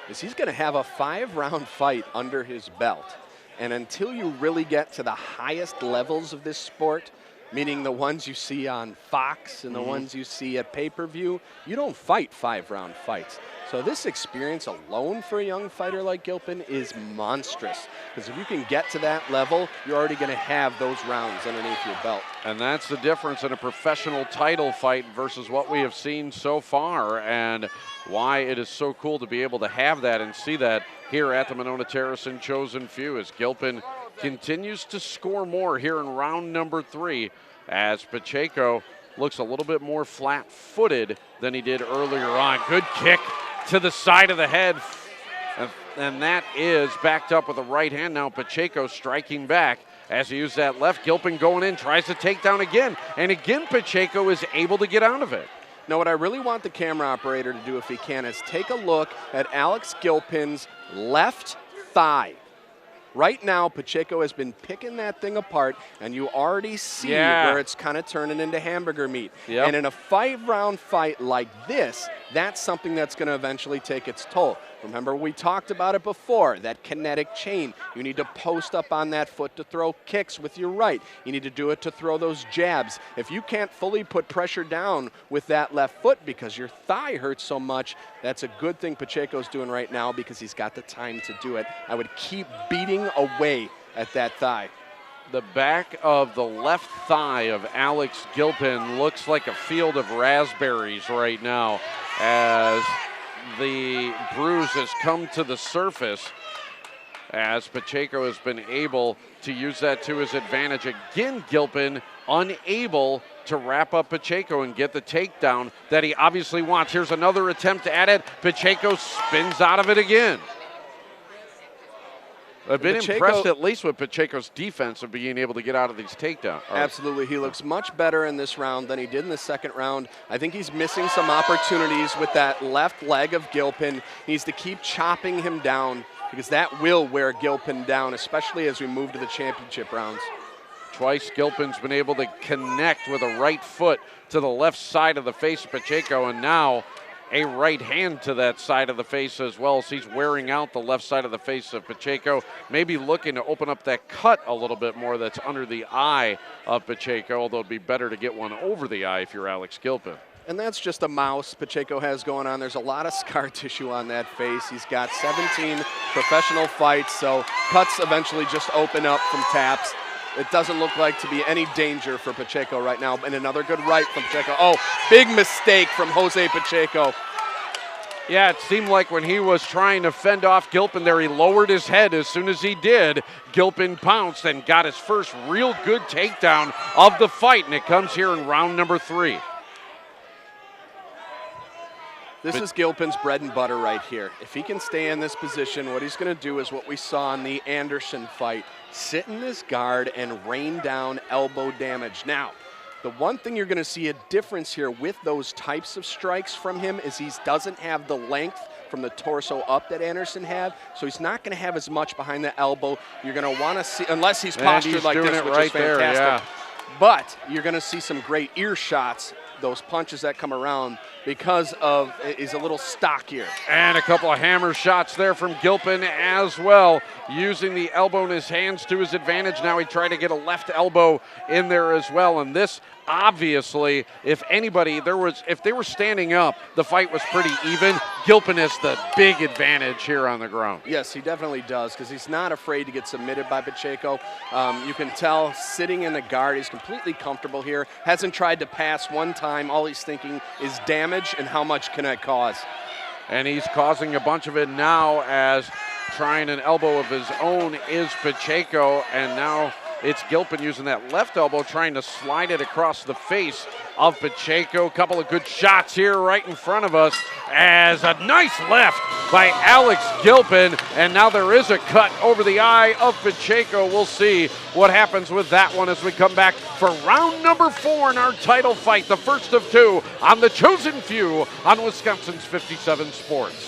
is he's going to have a 5-round fight under his belt. And until you really get to the highest levels of this sport, meaning the ones you see on Fox and the ones you see at pay-per-view, you don't fight 5-round fights. So this experience alone for a young fighter like Gilpin is monstrous, because if you can get to that level, you're already going to have those rounds underneath your belt. And that's the difference in a professional title fight versus what we have seen so far, and why it is so cool to be able to have that and see that here at the Monona Terrace and Chosen Few, as Gilpin continues to score more here in round number 3 as Pacheco looks a little bit more flat-footed than he did earlier on. Good kick to the side of the head, and that is backed up with a right hand. Now Pacheco striking back as he used that left. Gilpin going in, tries to take down again, and again Pacheco is able to get out of it. Now what I really want the camera operator to do, if he can, is take a look at Alex Gilpin's left thigh. Right now, Pacheco has been picking that thing apart, and you already see where it's kind of turning into hamburger meat. Yep. And in a 5-round fight like this, that's something that's going to eventually take its toll. Remember, we talked about it before, that kinetic chain. You need to post up on that foot to throw kicks with your right. You need to do it to throw those jabs. If you can't fully put pressure down with that left foot because your thigh hurts so much, that's a good thing Pacheco's doing right now because he's got the time to do it. I would keep beating away at that thigh. The back of the left thigh of Alex Gilpin looks like a field of raspberries right now as the bruise has come to the surface as Pacheco has been able to use that to his advantage. Again, Gilpin unable to wrap up Pacheco and get the takedown that he obviously wants. Here's another attempt at it. Pacheco spins out of it again. I've been impressed at least with Pacheco's defense of being able to get out of these takedowns. Absolutely. He looks much better in this round than he did in the second round. I think he's missing some opportunities with that left leg of Gilpin. He needs to keep chopping him down because that will wear Gilpin down, especially as we move to the championship rounds. Twice Gilpin's been able to connect with a right foot to the left side of the face of Pacheco, and now a right hand to that side of the face as well. So he's wearing out the left side of the face of Pacheco, maybe looking to open up that cut a little bit more that's under the eye of Pacheco, although it'd be better to get one over the eye if you're Alex Gilpin. And that's just a mouse Pacheco has going on. There's a lot of scar tissue on that face. He's got 17 professional fights, so cuts eventually just open up from taps. It doesn't look like to be any danger for Pacheco right now. And another good right from Pacheco. Oh, big mistake from Jose Pacheco. Yeah, it seemed like when he was trying to fend off Gilpin there, he lowered his head. As soon as he did, Gilpin pounced and got his first real good takedown of the fight, and it comes here in round number 3. This is Gilpin's bread and butter right here. If he can stay in this position, what he's going to do is what we saw in the Anderson fight. Sit in this guard and rain down elbow damage. Now, the one thing you're going to see a difference here with those types of strikes from him is he doesn't have the length from the torso up that Anderson had, so he's not going to have as much behind the elbow. You're going to want to see, unless he's postured like this, which is fantastic. There, yeah. But you're going to see some great ear shots, those punches that come around, because of he's a little stockier. And a couple of hammer shots there from Gilpin as well, using the elbow in his hands to his advantage. Now he tried to get a left elbow in there as well, and this obviously, if they were standing up, the fight was pretty even. Gilpin has the big advantage here on the ground. Yes, he definitely does, because he's not afraid to get submitted by Pacheco. You can tell sitting in the guard, he's completely comfortable here. Hasn't tried to pass one time. All he's thinking is damage and how much can it cause. And he's causing a bunch of it now as trying an elbow of his own is Pacheco, and now it's Gilpin using that left elbow, trying to slide it across the face of Pacheco. A couple of good shots here right in front of us as a nice left by Alex Gilpin. And now there is a cut over the eye of Pacheco. We'll see what happens with that one as we come back for round number 4 in our title fight, the first of 2 on the Chosen Few on Wisconsin's 57 Sports.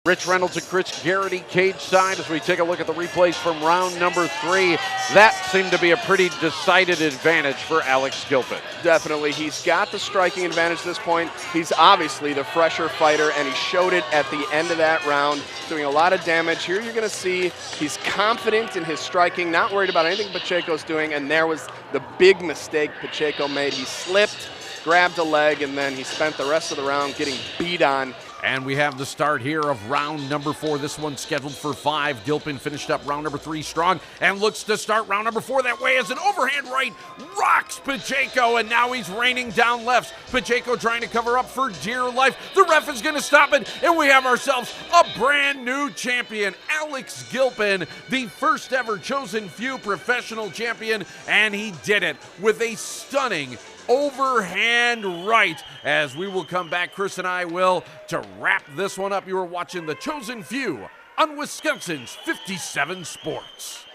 Rich Reynolds and Chris Garrity cage side as we take a look at the replays from round number 3. That seemed to be a pretty decided advantage for Alex Gilpin. Definitely. He's got the striking advantage at this point. He's obviously the fresher fighter, and he showed it at the end of that round, doing a lot of damage. Here you're going to see he's confident in his striking, not worried about anything Pacheco's doing, and there was the big mistake Pacheco made. He slipped, grabbed a leg, and then he spent the rest of the round getting beat on And we have the start here of round number 4. This one's scheduled for 5. Gilpin finished up round number 3 strong and looks to start round number 4 that way as an overhand right rocks Pacheco, and now he's raining down lefts. Pacheco trying to cover up for dear life. The ref is going to stop it, and we have ourselves a brand new champion, Alex Gilpin, the first ever chosen few professional champion, and he did it with a stunning overhand right. As we will come back, Chris and I will, to wrap this one up. You are watching the Chosen Few on Wisconsin's 57 Sports.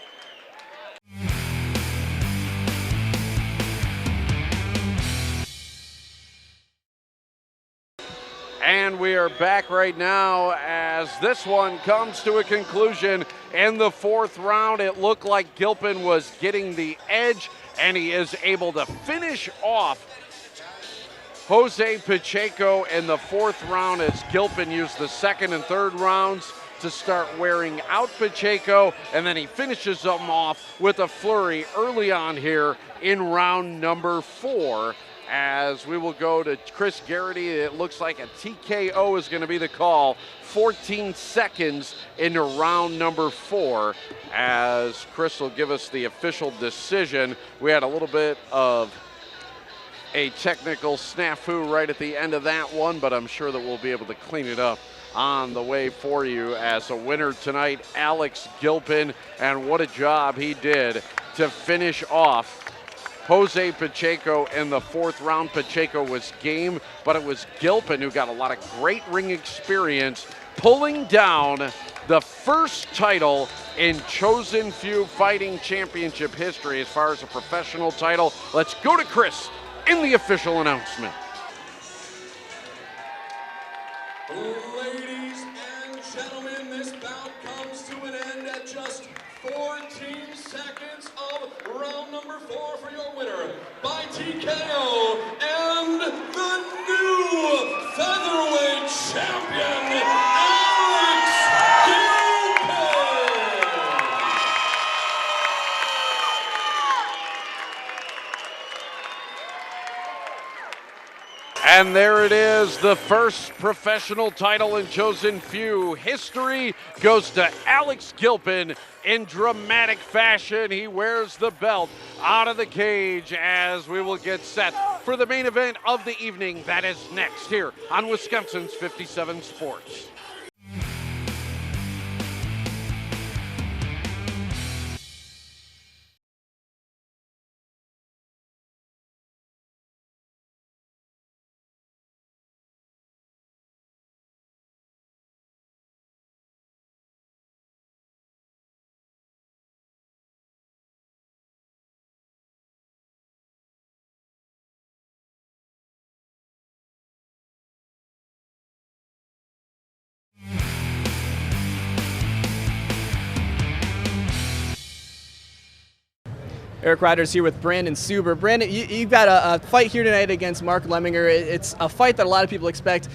And we are back right now as this one comes to a conclusion. In the 4th round, it looked like Gilpin was getting the edge, and he is able to finish off Jose Pacheco in the 4th round as Gilpin used the 2nd and 3rd rounds to start wearing out Pacheco, and then he finishes them off with a flurry early on here in round number 4. As we will go to Chris Garrity, it looks like a TKO is going to be the call. 14 seconds into round number 4 as Chris will give us the official decision. We had a little bit of a technical snafu right at the end of that one, but I'm sure that we'll be able to clean it up on the way for you. As a winner tonight, Alex Gilpin, and what a job he did to finish off Jose Pacheco in the 4th round. Pacheco was game, but it was Gilpin who got a lot of great ring experience, pulling down the first title in Chosen Few Fighting Championship history as far as a professional title. Let's go to Chris in the official announcement. Ladies and gentlemen, this bout comes to an end at just 14 seconds of round number 4 for your winner by TKO and the new featherweight champion, Alex Gilpin. And there it is, the first professional title in Chosen Few history goes to Alex Gilpin in dramatic fashion. He wears the belt out of the cage as we will get set for the main event of the evening. That is next here on Wisconsin's 57 Sports. Eric Ryder's here with Brandon Suber. Brandon, you've got a fight here tonight against Mark Lemminger. It's a fight that a lot of people expect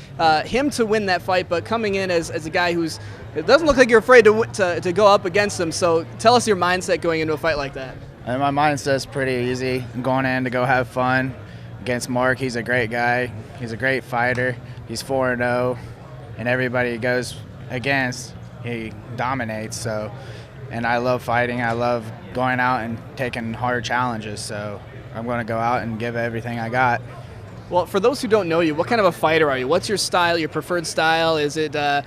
him to win that fight, but coming in as a guy who's, it doesn't look like you're afraid to go up against him. So tell us your mindset going into a fight like that. And my mindset's pretty easy. I'm going in to go have fun against Mark. He's a great guy. He's a great fighter. He's 4-0, and everybody he goes against, he dominates. So, and I love fighting. I love going out and taking hard challenges. So I'm going to go out and give everything I got. Well, for those who don't know you, what kind of a fighter are you? What's your style, your preferred style? Is it, are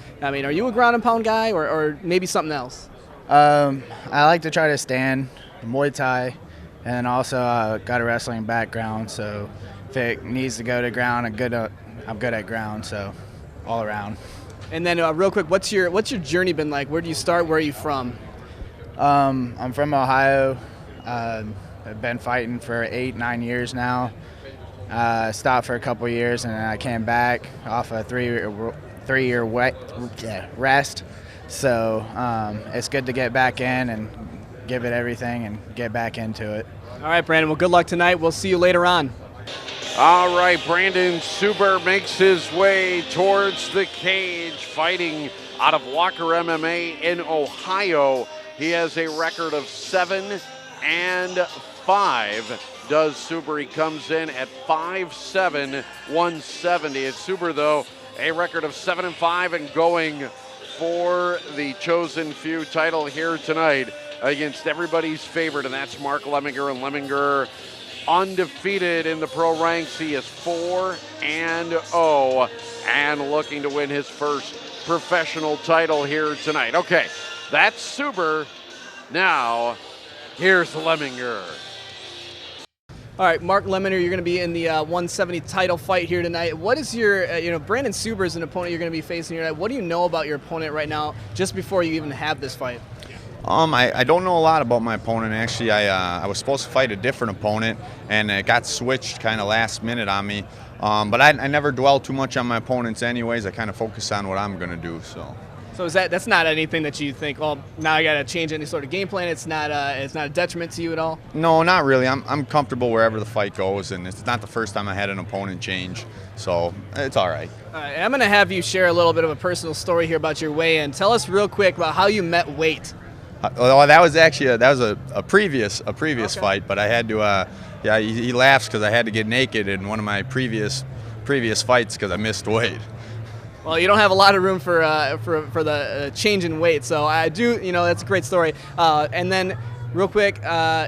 you a ground and pound guy or maybe something else? I like to try to stand, Muay Thai, and also got a wrestling background. So if it needs to go to ground, I'm good at ground, so all around. And then real quick, what's your journey been like? Where do you start? Where are you from? I'm from Ohio. I've been fighting for 8-9 years now. Stopped for a couple years, and then I came back off a three-year rest. So it's good to get back in and give it everything and get back into it. All right, Brandon. Well, good luck tonight. We'll see you later on. All right, Brandon Suber makes his way towards the cage, fighting out of Walker MMA in Ohio. He has a record of 7-5. Does Suber. He comes in at 5'7", 170. And Suber, though, a record of 7-5 and going for the chosen few title here tonight against everybody's favorite, and that's Mark Lemminger. And Lemminger undefeated in the pro ranks. He is 4-0 and looking to win his first professional title here tonight. Okay, that's Suber. Now, here's Lemminger. All right, Mark Lemminger, you're going to be in the 170 title fight here tonight. What is your, Brandon Suber is an opponent you're going to be facing here tonight. What do you know about your opponent right now, just before you even have this fight? I don't know a lot about my opponent. Actually, I was supposed to fight a different opponent, and it got switched kind of last minute on me. But I never dwell too much on my opponents anyways. I kind of focus on what I'm going to do. So is that's not anything that you think, well, now I got to change any sort of game plan? It's not a detriment to you at all? No, not really. I'm comfortable wherever the fight goes, and it's not the first time I had an opponent change, so it's all right. All right, I'm going to have you share a little bit of a personal story here about your weigh-in. Tell us real quick about how you met weight. Well, that was actually a previous fight, but I had to. He laughs because I had to get naked in one of my previous fights because I missed weight. Well, you don't have a lot of room for the change in weight, so I do. That's a great story. And then, real quick,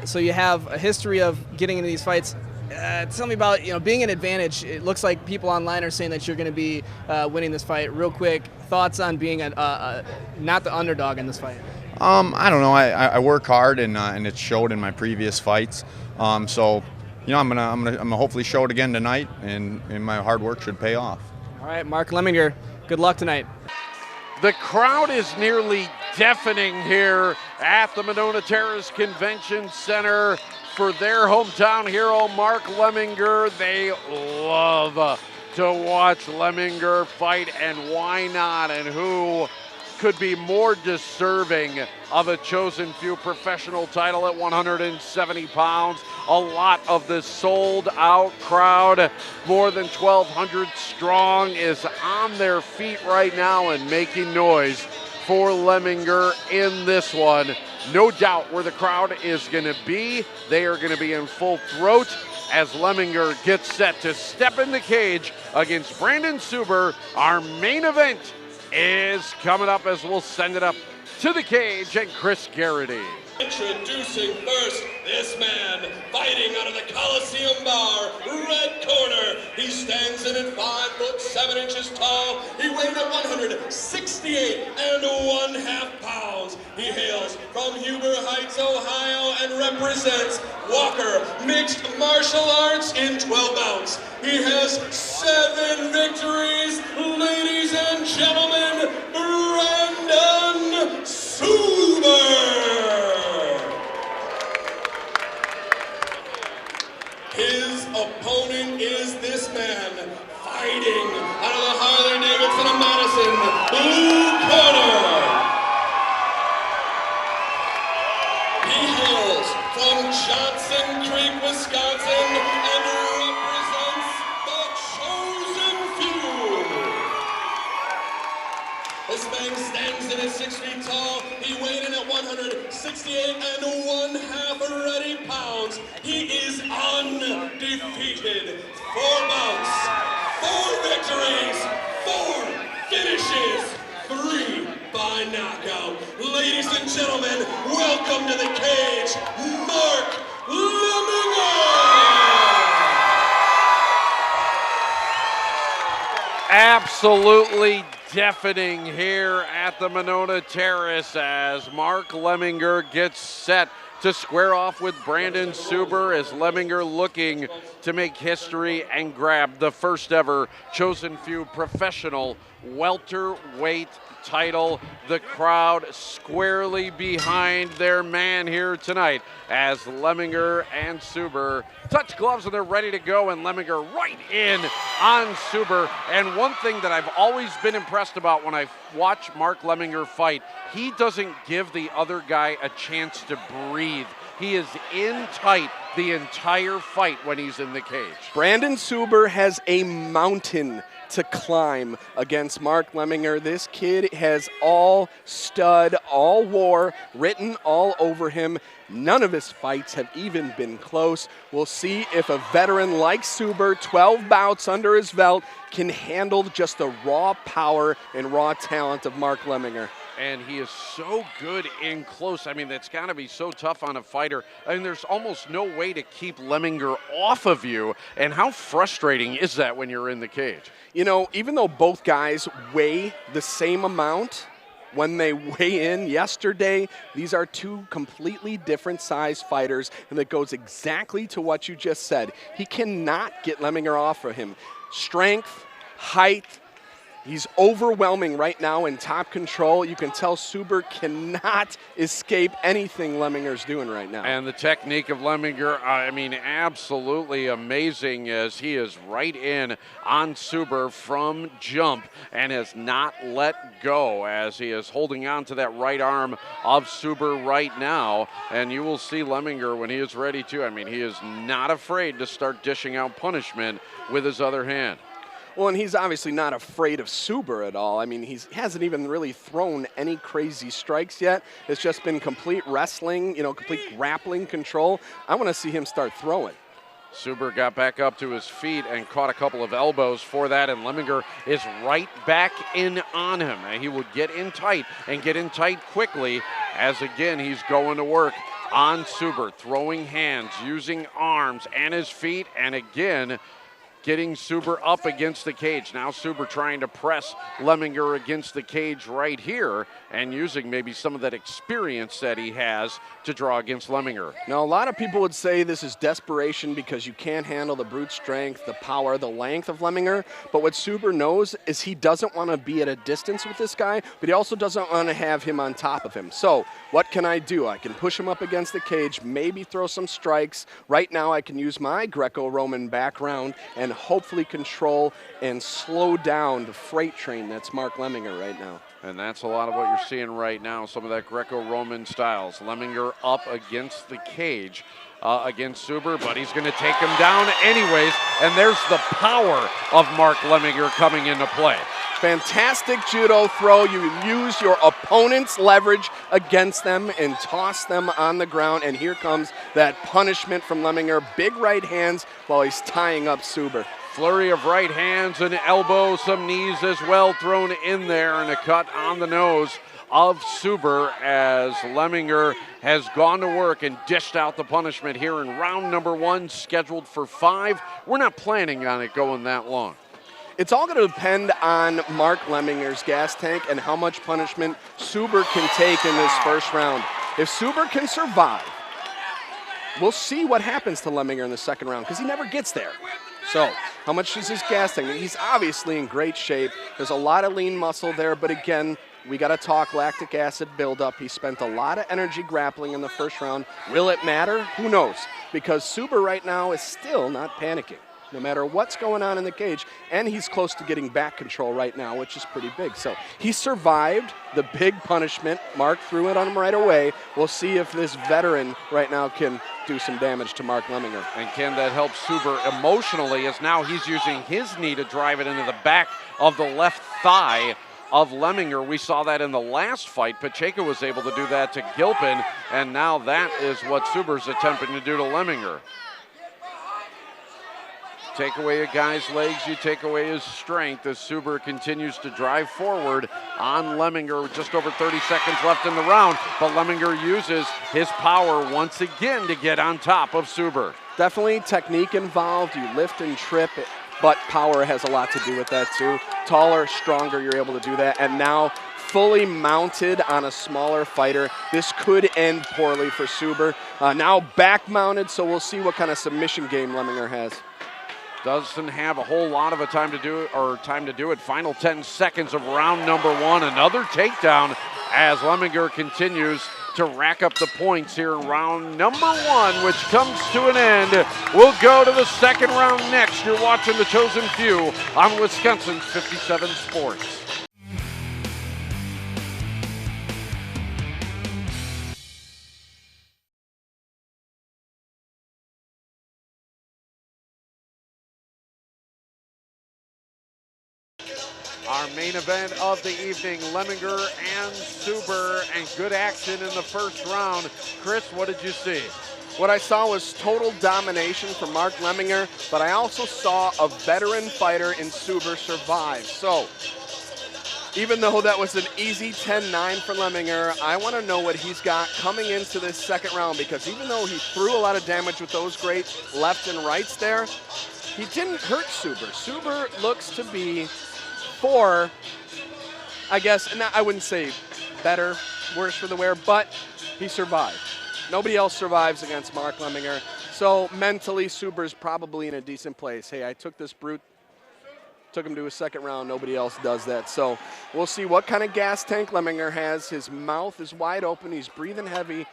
so you have a history of getting into these fights. Tell me about being an advantage. It looks like people online are saying that you're going to be winning this fight. Real quick, thoughts on being not the underdog in this fight? I don't know. I work hard, and it showed in my previous fights. So, I'm gonna hopefully show it again tonight, and my hard work should pay off. All right, Mark Lemminger, good luck tonight. The crowd is nearly deafening here at the Monona Terrace Convention Center for their hometown hero, Mark Lemminger. They love to watch Lemminger fight, and why not? And who could be more deserving of a chosen few professional title at 170 pounds? A lot of the sold out crowd, more than 1,200 strong, is on their feet right now and making noise for Lemminger in this one. No doubt where the crowd is going to be. They are going to be in full throat as Lemminger gets set to step in the cage against Brandon Suber. Our main event is coming up as we'll send it up to the cage and Chris Garrity. Introducing first, this man fighting out of the Coliseum Bar, red corner. He stands in at 5'7" tall. He weighs at 168.5 pounds. He hails from Huber Heights, Ohio, and represents Walker Mixed Martial Arts in 12 bouts. He has 7 victories. Ladies and gentlemen, Brandon Suber. His opponent is this man, fighting out of the Harley-Davidson of Madison, blue corner. He hails from Johnson Creek, Wisconsin, and represents the chosen few. This man stands in at 6 feet tall. He weighed in at 168.5 ready pounds. He is undefeated. 4 bouts, 4 victories, 4 finishes, 3 by knockout. Ladies and gentlemen, welcome to the cage, Mark Lemminger. Absolutely deafening here at the Monona Terrace as Mark Lemminger gets set to square off with Brandon Suber, as Lemminger looking to make history and grab the first ever chosen few professional welterweight title. The crowd squarely behind their man here tonight as Lemminger and Suber touch gloves and they're ready to go, and Lemminger right in on Suber. And one thing that I've always been impressed about when I watch Mark Lemminger fight, he doesn't give the other guy a chance to breathe. He is in tight the entire fight when he's in the cage. Brandon Suber has a mountain to climb against Mark Lemminger. This kid has all stud, all war written all over him. None of his fights have even been close. We'll see if a veteran like Suber, 12 bouts under his belt, can handle just the raw power and raw talent of Mark Lemminger. And he is so good in close. I mean, that's got to be so tough on a fighter. I mean, there's almost no way to keep Lemminger off of you. And how frustrating is that when you're in the cage? You know, even though both guys weigh the same amount, when they weigh in yesterday, these are two completely different size fighters, and that goes exactly to what you just said. He cannot get Lemminger off of him. Strength, height, he's overwhelming right now in top control. You can tell Suber cannot escape anything Lemminger's doing right now. And the technique of Lemminger, I mean, absolutely amazing as he is right in on Suber from jump and has not let go as he is holding on to that right arm of Suber right now. And you will see Lemminger when he is ready to. I mean, he is not afraid to start dishing out punishment with his other hand. Well, and he's obviously not afraid of Suber at all. I mean, he hasn't even really thrown any crazy strikes yet. It's just been complete wrestling, you know, complete grappling control. I want to see him start throwing. Suber got back up to his feet and caught a couple of elbows for that, and Lemminger is right back in on him. And he will get in tight and get in tight quickly as, again, he's going to work on Suber, throwing hands, using arms and his feet, and again, getting Suber up against the cage. Now Suber trying to press Lemminger against the cage right here and using maybe some of that experience that he has to draw against Lemminger. Now, a lot of people would say this is desperation because you can't handle the brute strength, the power, the length of Lemminger. But what Suber knows is he doesn't want to be at a distance with this guy, but he also doesn't want to have him on top of him. So what can I do? I can push him up against the cage, maybe throw some strikes. Right now I can use my Greco-Roman background and hopefully control and slow down the freight train that's Mark Lemminger right now. And that's a lot of what you're seeing right now, some of that Greco-Roman styles. Lemminger up against the cage against Suber, but he's going to take him down anyways. And there's the power of Mark Lemminger coming into play. Fantastic judo throw. You use your opponent's leverage against them and toss them on the ground. And here comes that punishment from Lemminger. Big right hands while he's tying up Suber. Flurry of right hands and elbows, some knees as well thrown in there, and a cut on the nose of Suber as Lemminger has gone to work and dished out the punishment here in round number 1, scheduled for 5. We're not planning on it going that long. It's all going to depend on Mark Lemminger's gas tank and how much punishment Suber can take in this first round. If Suber can survive, we'll see what happens to Lemminger in the second round because he never gets there. So, how much is his gas tank? He's obviously in great shape. There's a lot of lean muscle there, but again, we got to talk lactic acid buildup. He spent a lot of energy grappling in the first round. Will it matter? Who knows? Because Suber right now is still not panicking, no matter what's going on in the cage, and he's close to getting back control right now, which is pretty big. So he survived the big punishment. Mark threw it on him right away. We'll see if this veteran right now can do some damage to Mark Lemminger. And can that help Suber emotionally, as now he's using his knee to drive it into the back of the left thigh of Lemminger. We saw that in the last fight. Pacheco was able to do that to Gilpin, and now that is what Suber's attempting to do to Lemminger. Take away a guy's legs, you take away his strength as Suber continues to drive forward on Lemminger with just over 30 seconds left in the round, but Lemminger uses his power once again to get on top of Suber. Definitely technique involved. You lift and trip, but power has a lot to do with that too. Taller, stronger, you're able to do that. And now fully mounted on a smaller fighter. This could end poorly for Suber. Now back mounted, so we'll see what kind of submission game Lemminger has. Doesn't have a whole lot of a time to do it. Final 10 seconds of round number 1. Another takedown as Lemminger continues to rack up the points here in round number 1, which comes to an end. We'll go to the second round next. You're watching The Chosen Few on Wisconsin's 57 Sports. Our main event of the evening, Lemminger and Suber, and good action in the first round. Chris, what did you see? What I saw was total domination from Mark Lemminger, but I also saw a veteran fighter in Suber survive. So, even though that was an easy 10-9 for Lemminger, I want to know what he's got coming into this second round, because even though he threw a lot of damage with those great left and rights there, he didn't hurt Suber. Suber looks to be for, I guess, and I wouldn't say better, worse for the wear, but he survived. Nobody else survives against Mark Lemminger. So mentally, Suber's probably in a decent place. Hey, I took this brute, took him to a second round. Nobody else does that. So we'll see what kind of gas tank Lemminger has. His mouth is wide open. He's breathing heavy.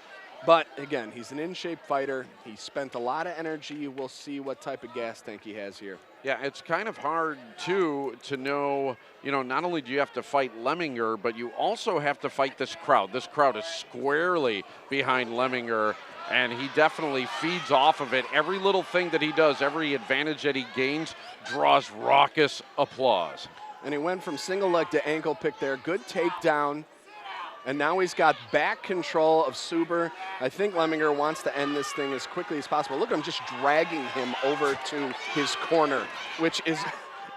But again, he's an in-shape fighter. He spent a lot of energy. We'll see what type of gas tank he has here. Yeah, it's kind of hard, too, to know, not only do you have to fight Lemminger, but you also have to fight this crowd. This crowd is squarely behind Lemminger, and he definitely feeds off of it. Every little thing that he does, every advantage that he gains, draws raucous applause. And he went from single leg to ankle pick there. Good takedown. And now he's got back control of Suber. I think Lemminger wants to end this thing as quickly as possible. Look at him just dragging him over to his corner, which is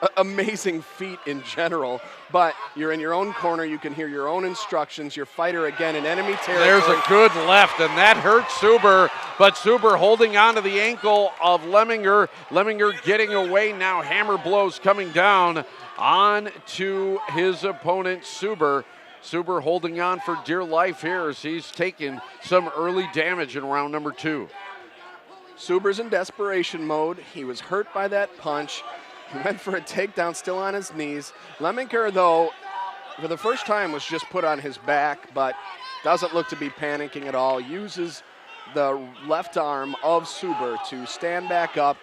an amazing feat in general. But you're in your own corner. You can hear your own instructions. Your fighter, again, in enemy territory. There's a good left, and that hurts Suber. But Suber holding on to the ankle of Lemminger. Lemminger getting away now. Hammer blows coming down on to his opponent, Suber. Suber holding on for dear life here as he's taken some early damage in round number 2. Suber's in desperation mode. He was hurt by that punch. He went for a takedown, still on his knees. Lemminger, though, for the first time was just put on his back, but doesn't look to be panicking at all. Uses the left arm of Suber to stand back up,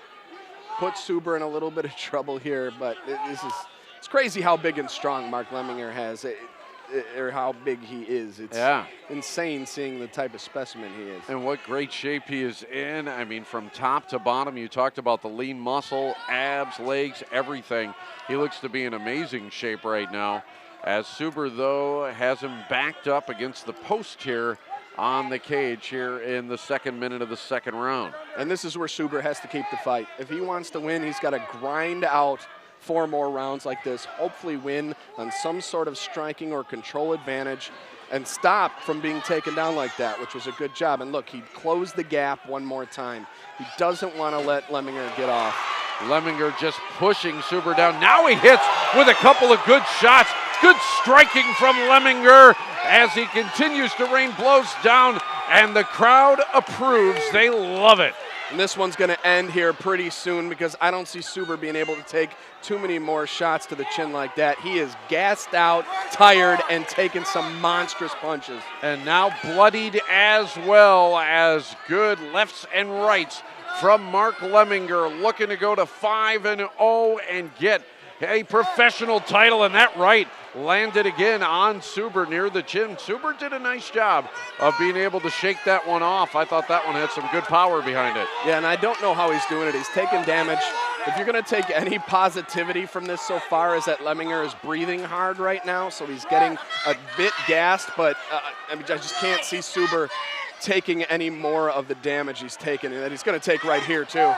put Suber in a little bit of trouble here, but it's crazy how big and strong Mark Lemminger has. Or how big he is. It's insane seeing the type of specimen he is. And what great shape he is in. I mean, from top to bottom, you talked about the lean muscle, abs, legs, everything. He looks to be in amazing shape right now. As Suber, though, has him backed up against the post here on the cage here in the second minute of the second round. And this is where Suber has to keep the fight. If he wants to win, he's got to grind out 4 more rounds like this, hopefully win on some sort of striking or control advantage and stop from being taken down like that, which was a good job. And look, he closed the gap one more time. He doesn't want to let Lemminger get off. Lemminger just pushing Suber down. Now he hits with a couple of good shots. Good striking from Lemminger as he continues to rain blows down, and the crowd approves. They love it. And this one's going to end here pretty soon because I don't see Suber being able to take too many more shots to the chin like that. He is gassed out, tired, and taking some monstrous punches. And now bloodied as well, as good lefts and rights from Mark Lemminger, looking to go to 5-0 and get a professional title, and that right landed again on Suber near the chin. Suber did a nice job of being able to shake that one off. I thought that one had some good power behind it. Yeah, and I don't know how he's doing it. He's taking damage. If you're going to take any positivity from this so far, is that Lemminger is breathing hard right now, so he's getting a bit gassed, but I just can't see Suber taking any more of the damage he's taken, and that he's going to take right here too.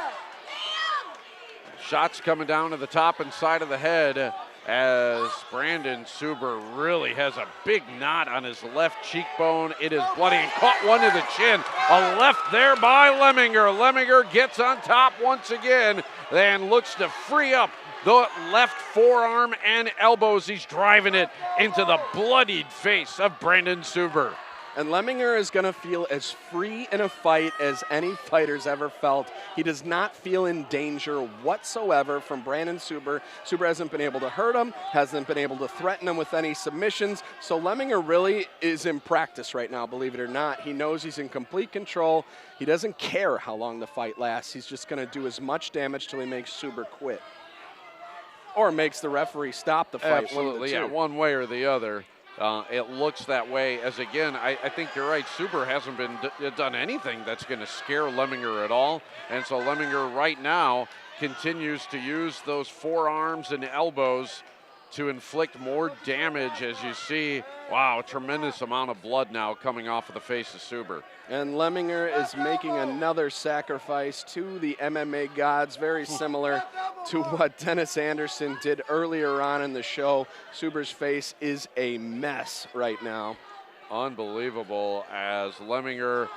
Shots coming down to the top and side of the head as Brandon Suber really has a big knot on his left cheekbone. It is bloody and caught one to the chin. A left there by Lemminger. Lemminger gets on top once again and looks to free up the left forearm and elbows. He's driving it into the bloodied face of Brandon Suber. And Lemminger is going to feel as free in a fight as any fighter's ever felt. He does not feel in danger whatsoever from Brandon Suber. Suber hasn't been able to hurt him, hasn't been able to threaten him with any submissions. So Lemminger really is in practice right now, believe it or not. He knows he's in complete control. He doesn't care how long the fight lasts. He's just going to do as much damage till he makes Suber quit. Or makes the referee stop the fight. Absolutely, yeah, one way or the other. It looks that way, as again, I think you're right, Suber hasn't been done anything that's going to scare Lemminger at all, and so Lemminger right now continues to use those forearms and elbows to inflict more damage as you see, wow, a tremendous amount of blood now coming off of the face of Suber. And Lemminger is making another sacrifice to the MMA gods, very similar to what Dennis Anderson did earlier on in the show. Suber's face is a mess right now. Unbelievable, as Lemminger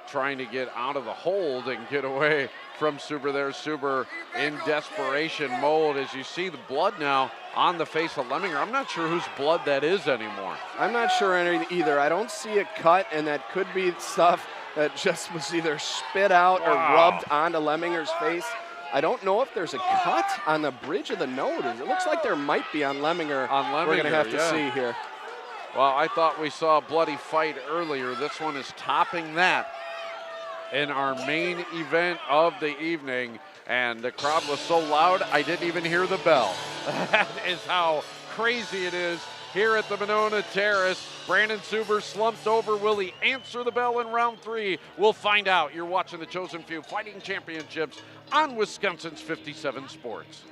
trying to get out of the hold and get away from Suber there. Suber in desperation mode as you see the blood now on the face of Lemminger. I'm not sure whose blood that is anymore. I'm not sure either. I don't see a cut, and that could be stuff that just was either spit out or rubbed onto Lemminger's face. I don't know if there's a cut on the bridge of the nose. It looks like there might be on Lemminger. We're going to have to see here. Well, I thought we saw a bloody fight earlier. This one is topping that in our main event of the evening, and the crowd was so loud I didn't even hear the bell. That is how crazy it is here at the Monona Terrace. Brandon Suber slumped over. Will he answer the bell in round 3? We'll find out. You're watching the Chosen Few Fighting Championships on Wisconsin's 57 Sports.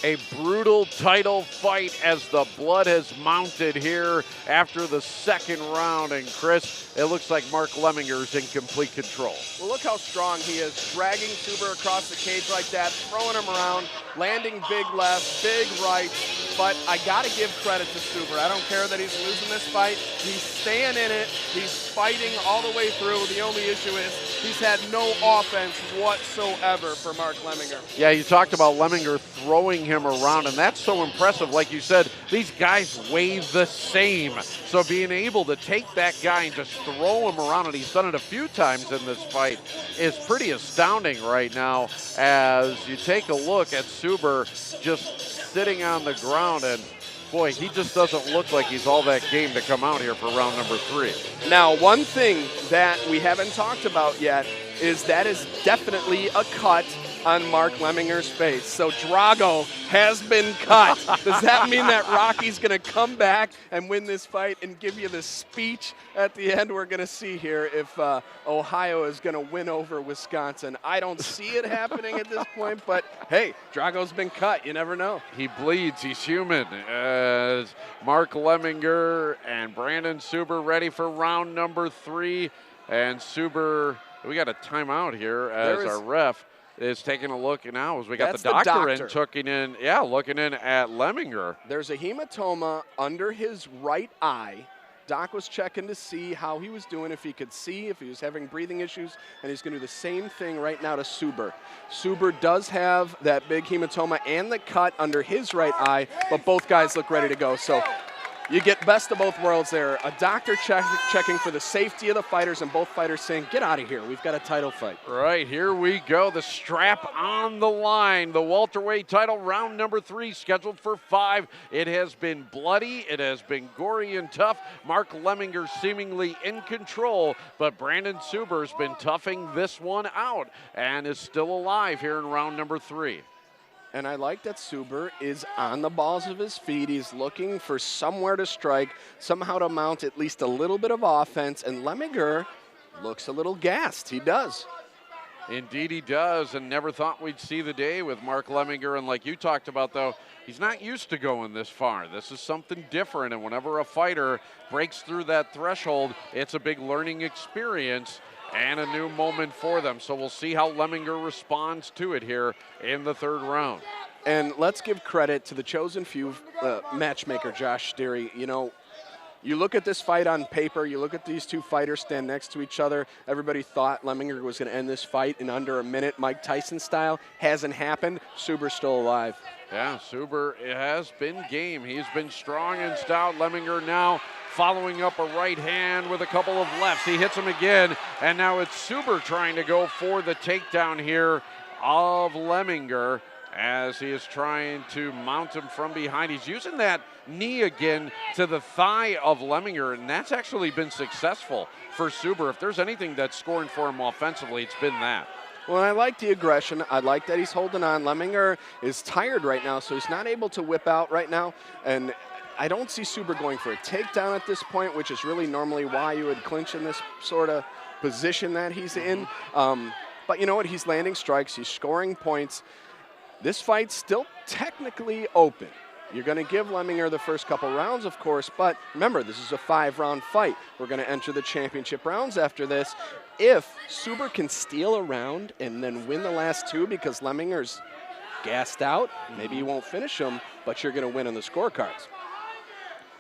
A brutal title fight as the blood has mounted here after the second round. And Chris, it looks like Mark Lemminger's in complete control. Well, look how strong he is, dragging Suber across the cage like that, throwing him around, landing big lefts, big rights. But I got to give credit to Suber. I don't care that he's losing this fight. He's staying in it. He's fighting all the way through. The only issue is he's had no offense whatsoever for Mark Lemminger. Yeah, you talked about Lemminger throwing him around, and that's so impressive. Like you said, these guys weigh the same. So being able to take that guy and just throw him around, and he's done it a few times in this fight, is pretty astounding right now as you take a look at Suber just sitting on the ground, and boy, he just doesn't look like he's all that game to come out here for round number 3. Now, one thing that we haven't talked about yet is that is definitely a cut on Mark Lemminger's face. So Drago has been cut. Does that mean that Rocky's going to come back and win this fight and give you the speech at the end? We're going to see here if Ohio is going to win over Wisconsin. I don't see it happening at this point, but hey, Drago's been cut. You never know. He bleeds. He's human. As Mark Lemminger and Brandon Suber ready for round number 3. And Suber, we got a timeout here as our ref is taking a look now as we got the doctor in, looking in at Lemminger. There's a hematoma under his right eye. Doc was checking to see how he was doing, if he could see, if he was having breathing issues, and he's going to do the same thing right now to Suber. Suber does have that big hematoma and the cut under his right eye, but both guys look ready to go. So you get best of both worlds there. A doctor checking for the safety of the fighters, and both fighters saying, get out of here. We've got a title fight. Right, here we go. The strap on the line. The welterweight title, round number 3, scheduled for 5. It has been bloody. It has been gory and tough. Mark Lemminger seemingly in control, but Brandon Suber has been toughing this one out and is still alive here in round number 3. And I like that Suber is on the balls of his feet. He's looking for somewhere to strike, somehow to mount at least a little bit of offense. And Lemminger looks a little gassed. He does. Indeed he does, and never thought we'd see the day with Mark Lemminger. And like you talked about, though, he's not used to going this far. This is something different, and whenever a fighter breaks through that threshold, it's a big learning experience and a new moment for them. So we'll see how Lemminger responds to it here in the 3rd round. And let's give credit to the Chosen Few matchmaker, Josh Steary. You know, you look at this fight on paper, you look at these two fighters stand next to each other. Everybody thought Lemminger was going to end this fight in under a minute, Mike Tyson style. Hasn't happened. Suber's still alive. Yeah, Suber has been game. He's been strong and stout. Lemminger now following up a right hand with a couple of lefts. He hits him again, and now it's Suber trying to go for the takedown here of Lemminger as he is trying to mount him from behind. He's using that knee again to the thigh of Lemminger, and that's actually been successful for Suber. If there's anything that's scoring for him offensively, it's been that. Well, I like the aggression. I like that he's holding on. Lemminger is tired right now, so he's not able to whip out right now. And I don't see Suber going for a takedown at this point, which is really normally why you would clinch in this sort of position that he's in. But you know what? He's landing strikes. He's scoring points. This fight's still technically open. You're going to give Lemminger the first couple rounds, of course, but remember, this is a 5-round fight. We're going to enter the championship rounds after this. If Suber can steal a round and then win the last 2 because Lemminger's gassed out, maybe you won't finish him, but you're going to win on the scorecards.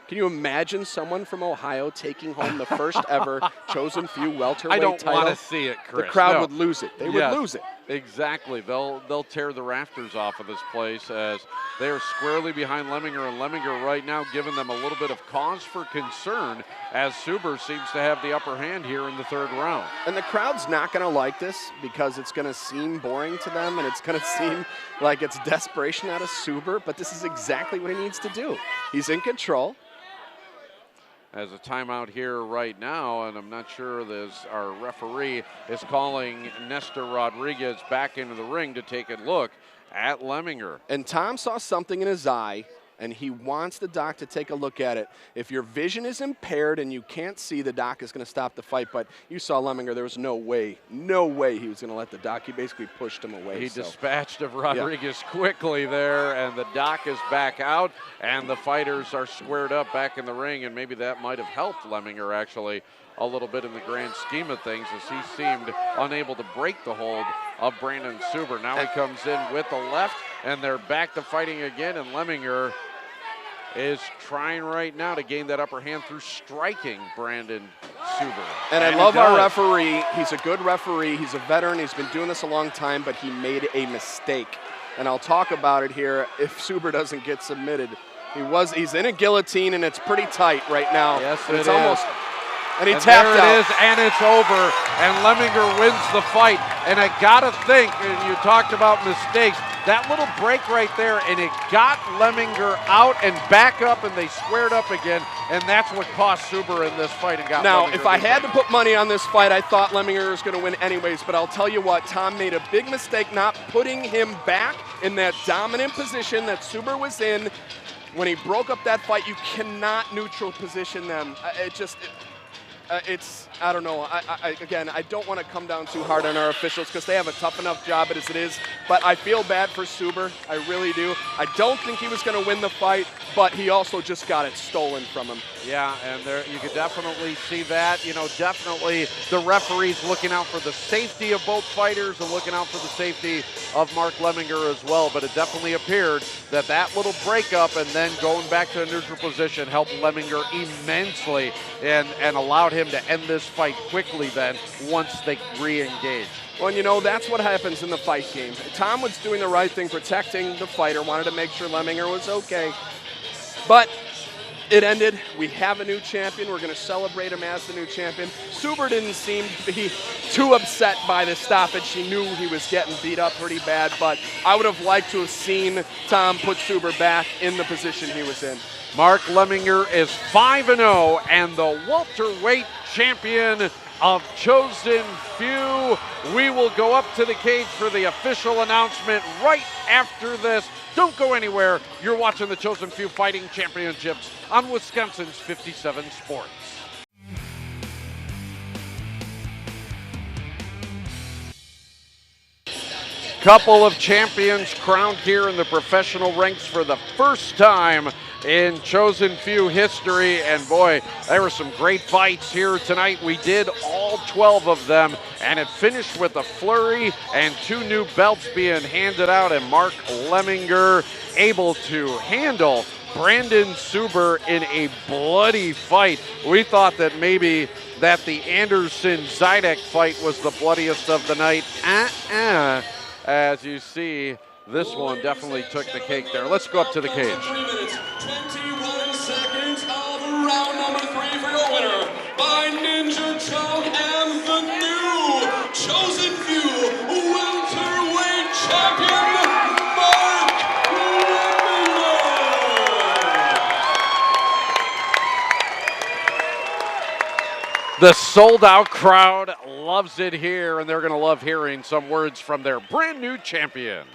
Can you imagine someone from Ohio taking home the first ever chosen few welterweight title? I don't want to see it, Chris. The crowd would lose it. They would lose it. Exactly. They'll tear the rafters off of this place as they are squarely behind Lemminger, and Lemminger right now giving them a little bit of cause for concern as Suber seems to have the upper hand here in the 3rd round. And the crowd's not going to like this because it's going to seem boring to them and it's going to seem like it's desperation out of Suber, but this is exactly what he needs to do. He's in control. As a timeout here right now, and I'm not sure our referee is calling Nestor Rodriguez back into the ring to take a look at Lemminger. And Tom saw something in his eye, and he wants the doc to take a look at it. If your vision is impaired and you can't see, the doc is going to stop the fight. But you saw Lemminger, there was no way he was going to let the doc. He basically pushed him away. He dispatched of Rodriguez quickly there, and the doc is back out, and the fighters are squared up back in the ring, and maybe that might have helped Lemminger actually a little bit in the grand scheme of things as he seemed unable to break the hold of Brandon Suber. Now he comes in with the left, and they're back to fighting again, and Lemminger is trying right now to gain that upper hand through striking Brandon Suber. And I love our referee. He's a good referee. He's a veteran. He's been doing this a long time, but he made a mistake. And I'll talk about it here if Suber doesn't get submitted. He's in a guillotine, and it's pretty tight right now. Yes, it's it almost. is. And he and tapped there out. it is, and it's over, and Lemminger wins the fight. And I gotta think, and you talked about mistakes, that little break right there, and it got Lemminger out and back up, and they squared up again, and that's what cost Suber in this fight and got Now, Lemminger if I had to put money on this fight, I thought Lemminger was going to win anyways, but I'll tell you what, Tom made a big mistake not putting him back in that dominant position that Suber was in. When he broke up that fight, you cannot neutral position them. I don't know. Again, I don't want to come down too hard on our officials because they have a tough enough job as it is. But I feel bad for Suber. I really do. I don't think he was going to win the fight, but he also just got it stolen from him. Yeah, and there you could definitely see that. You know, definitely the referees looking out for the safety of both fighters and looking out for the safety of Mark Lemminger as well. But it definitely appeared that little breakup and then going back to a neutral position helped Lemminger immensely and allowed him to end this fight quickly then once they re-engaged. Well, you know, that's what happens in the fight game. Tom was doing the right thing, protecting the fighter, wanted to make sure Lemminger was okay. But it ended. We have a new champion. We're going to celebrate him as the new champion. Suber didn't seem to be too upset by the stoppage. He knew he was getting beat up pretty bad, but I would have liked to have seen Tom put Suber back in the position he was in. Mark Lemminger is 5-0 and the welterweight champion of Chosen Few. We will go up to the cage for the official announcement right after this. Don't go anywhere. You're watching the Chosen Few Fighting Championships on Wisconsin's 57 Sports. Couple of champions crowned here in the professional ranks for the first time in Chosen Few history, and boy, there were some great fights here tonight. We did all 12 of them, and it finished with a flurry and 2 new belts being handed out, and Mark Lemminger able to handle Brandon Suber in a bloody fight. We thought that maybe that the Anderson-Zidek fight was the bloodiest of the night. As you see, this one definitely took the cake there. Let's go up to the cage. 3 minutes, 21 seconds of round number 3 for your winner by Ninja Choke and the new Chosen Few welterweight champion, Mark Lemminger. The sold-out crowd loves it here, and they're going to love hearing some words from their brand new champion.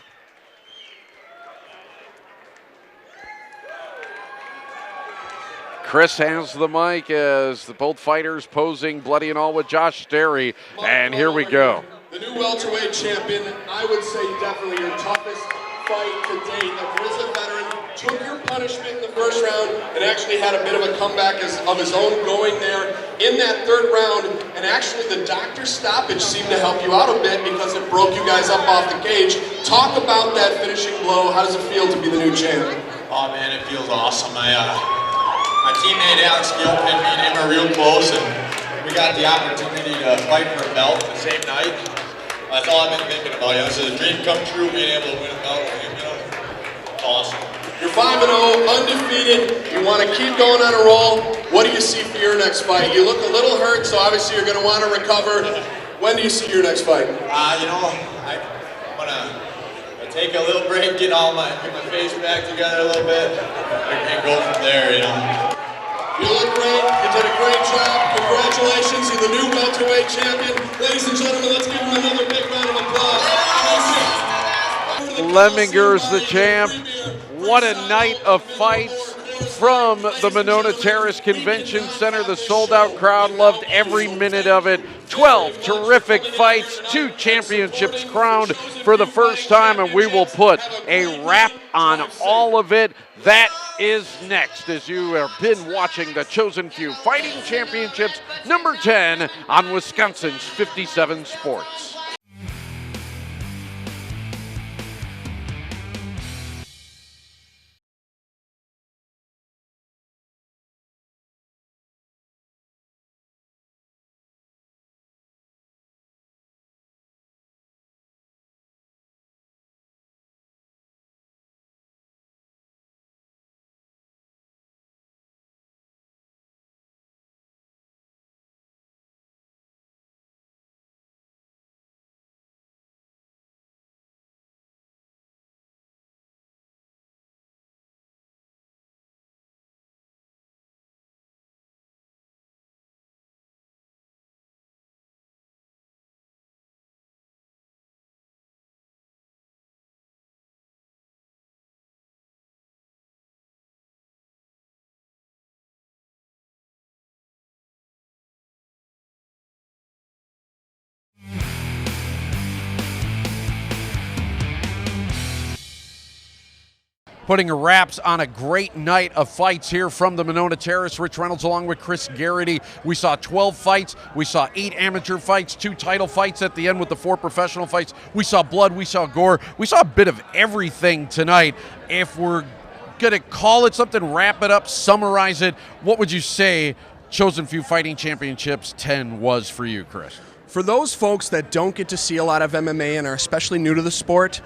Chris has the mic as both fighters posing bloody and all with Josh Sterry. And here we go. The new welterweight champion, I would say definitely your toughest fight to date. A grizzled veteran took your punishment in the first round and actually had a bit of a comeback of his own going there in that third round. And actually the doctor's stoppage seemed to help you out a bit because it broke you guys up off the cage. Talk about that finishing blow. How does it feel to be the new champ? Oh man, it feels awesome. My teammate Alex Gilpin, me and him are real close, and we got the opportunity to fight for a belt the same night. That's all I've been thinking about. This is a dream come true, being able to win a belt with him. It's awesome. You're 5-0, undefeated. You want to keep going on a roll. What do you see for your next fight? You look a little hurt, so obviously you're going to want to recover. When do you see your next fight? I'm gonna take a little break, get my face back together a little bit, and go from there. You look great. You did a great job. Congratulations. You're the new welterweight champion. Ladies and gentlemen, let's give him another big round of applause. Lemminger's the champ. What a night of fights from the Monona Terrace Convention Center. The sold-out crowd loved every minute of it. 12 terrific fights, 2 championships crowned for the first time, and we will put a wrap on all of it. That is next, as you have been watching the Chosen Few Fighting Championships number 10 on Wisconsin's 57 Sports. Putting wraps on a great night of fights here from the Monona Terrace. Rich Reynolds along with Chris Garrity. We saw 12 fights. We saw 8 amateur fights, 2 title fights at the end with the 4 professional fights. We saw blood. We saw gore. We saw a bit of everything tonight. If we're going to call it something, wrap it up, summarize it, what would you say Chosen Few Fighting Championships 10 was for you, Chris? For those folks that don't get to see a lot of MMA and are especially new to the sport,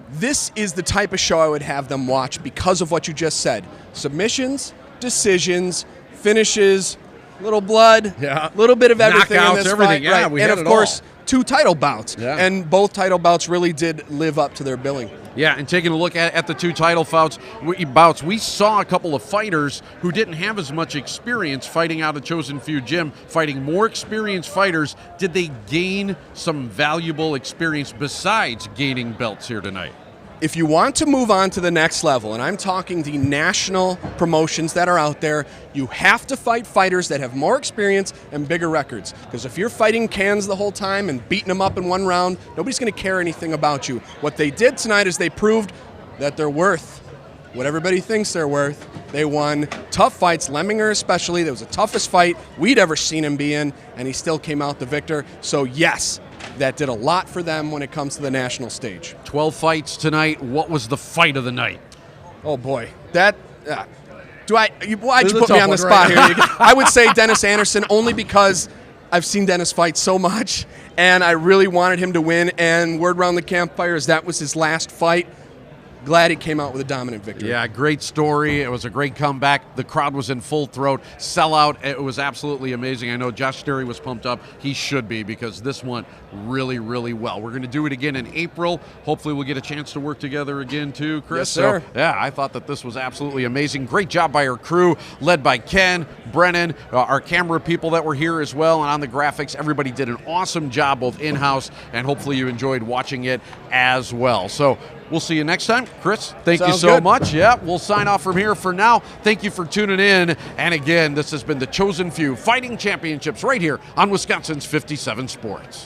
this is the type of show I would have them watch because of what you just said. Submissions, decisions, finishes, little blood, little bit of everything knockouts, in this everything. fight. Yeah, right. we and had of it course, all. 2 title bouts. Yeah. And both title bouts really did live up to their billing. Yeah, and taking a look at the 2 title bouts, we saw a couple of fighters who didn't have as much experience fighting out of Chosen Few Gym, fighting more experienced fighters. Did they gain some valuable experience besides gaining belts here tonight? If you want to move on to the next level, and I'm talking the national promotions that are out there, you have to fight fighters that have more experience and bigger records. Because if you're fighting cans the whole time and beating them up in one round, nobody's going to care anything about you. What they did tonight is they proved that they're worth what everybody thinks they're worth. They won tough fights, Lemminger especially. That was the toughest fight we'd ever seen him be in, and he still came out the victor. So yes, that did a lot for them when it comes to the national stage. 12 fights tonight. What was the fight of the night? Oh boy, why'd you put me on the right? spot here? I would say Dennis Anderson, only because I've seen Dennis fight so much, and I really wanted him to win, and word around the campfire is that was his last fight. Glad he came out with a dominant victory. Yeah, great story. It was a great comeback. The crowd was in full throat. Sellout. It was absolutely amazing. I know Josh Sterry was pumped up. He should be, because this went really, really well. We're going to do it again in April. Hopefully we'll get a chance to work together again too, Chris. Yes, sir. So, yeah, I thought that this was absolutely amazing. Great job by our crew, led by Ken, Brennan, our camera people that were here as well, and on the graphics. Everybody did an awesome job both in-house, and hopefully you enjoyed watching it as well. So We'll see you next time. Chris, thank you Sounds so good. much. Yeah, we'll sign off from here for now. Thank you for tuning in. And again, this has been the Chosen Few Fighting Championships right here on Wisconsin's 57 Sports.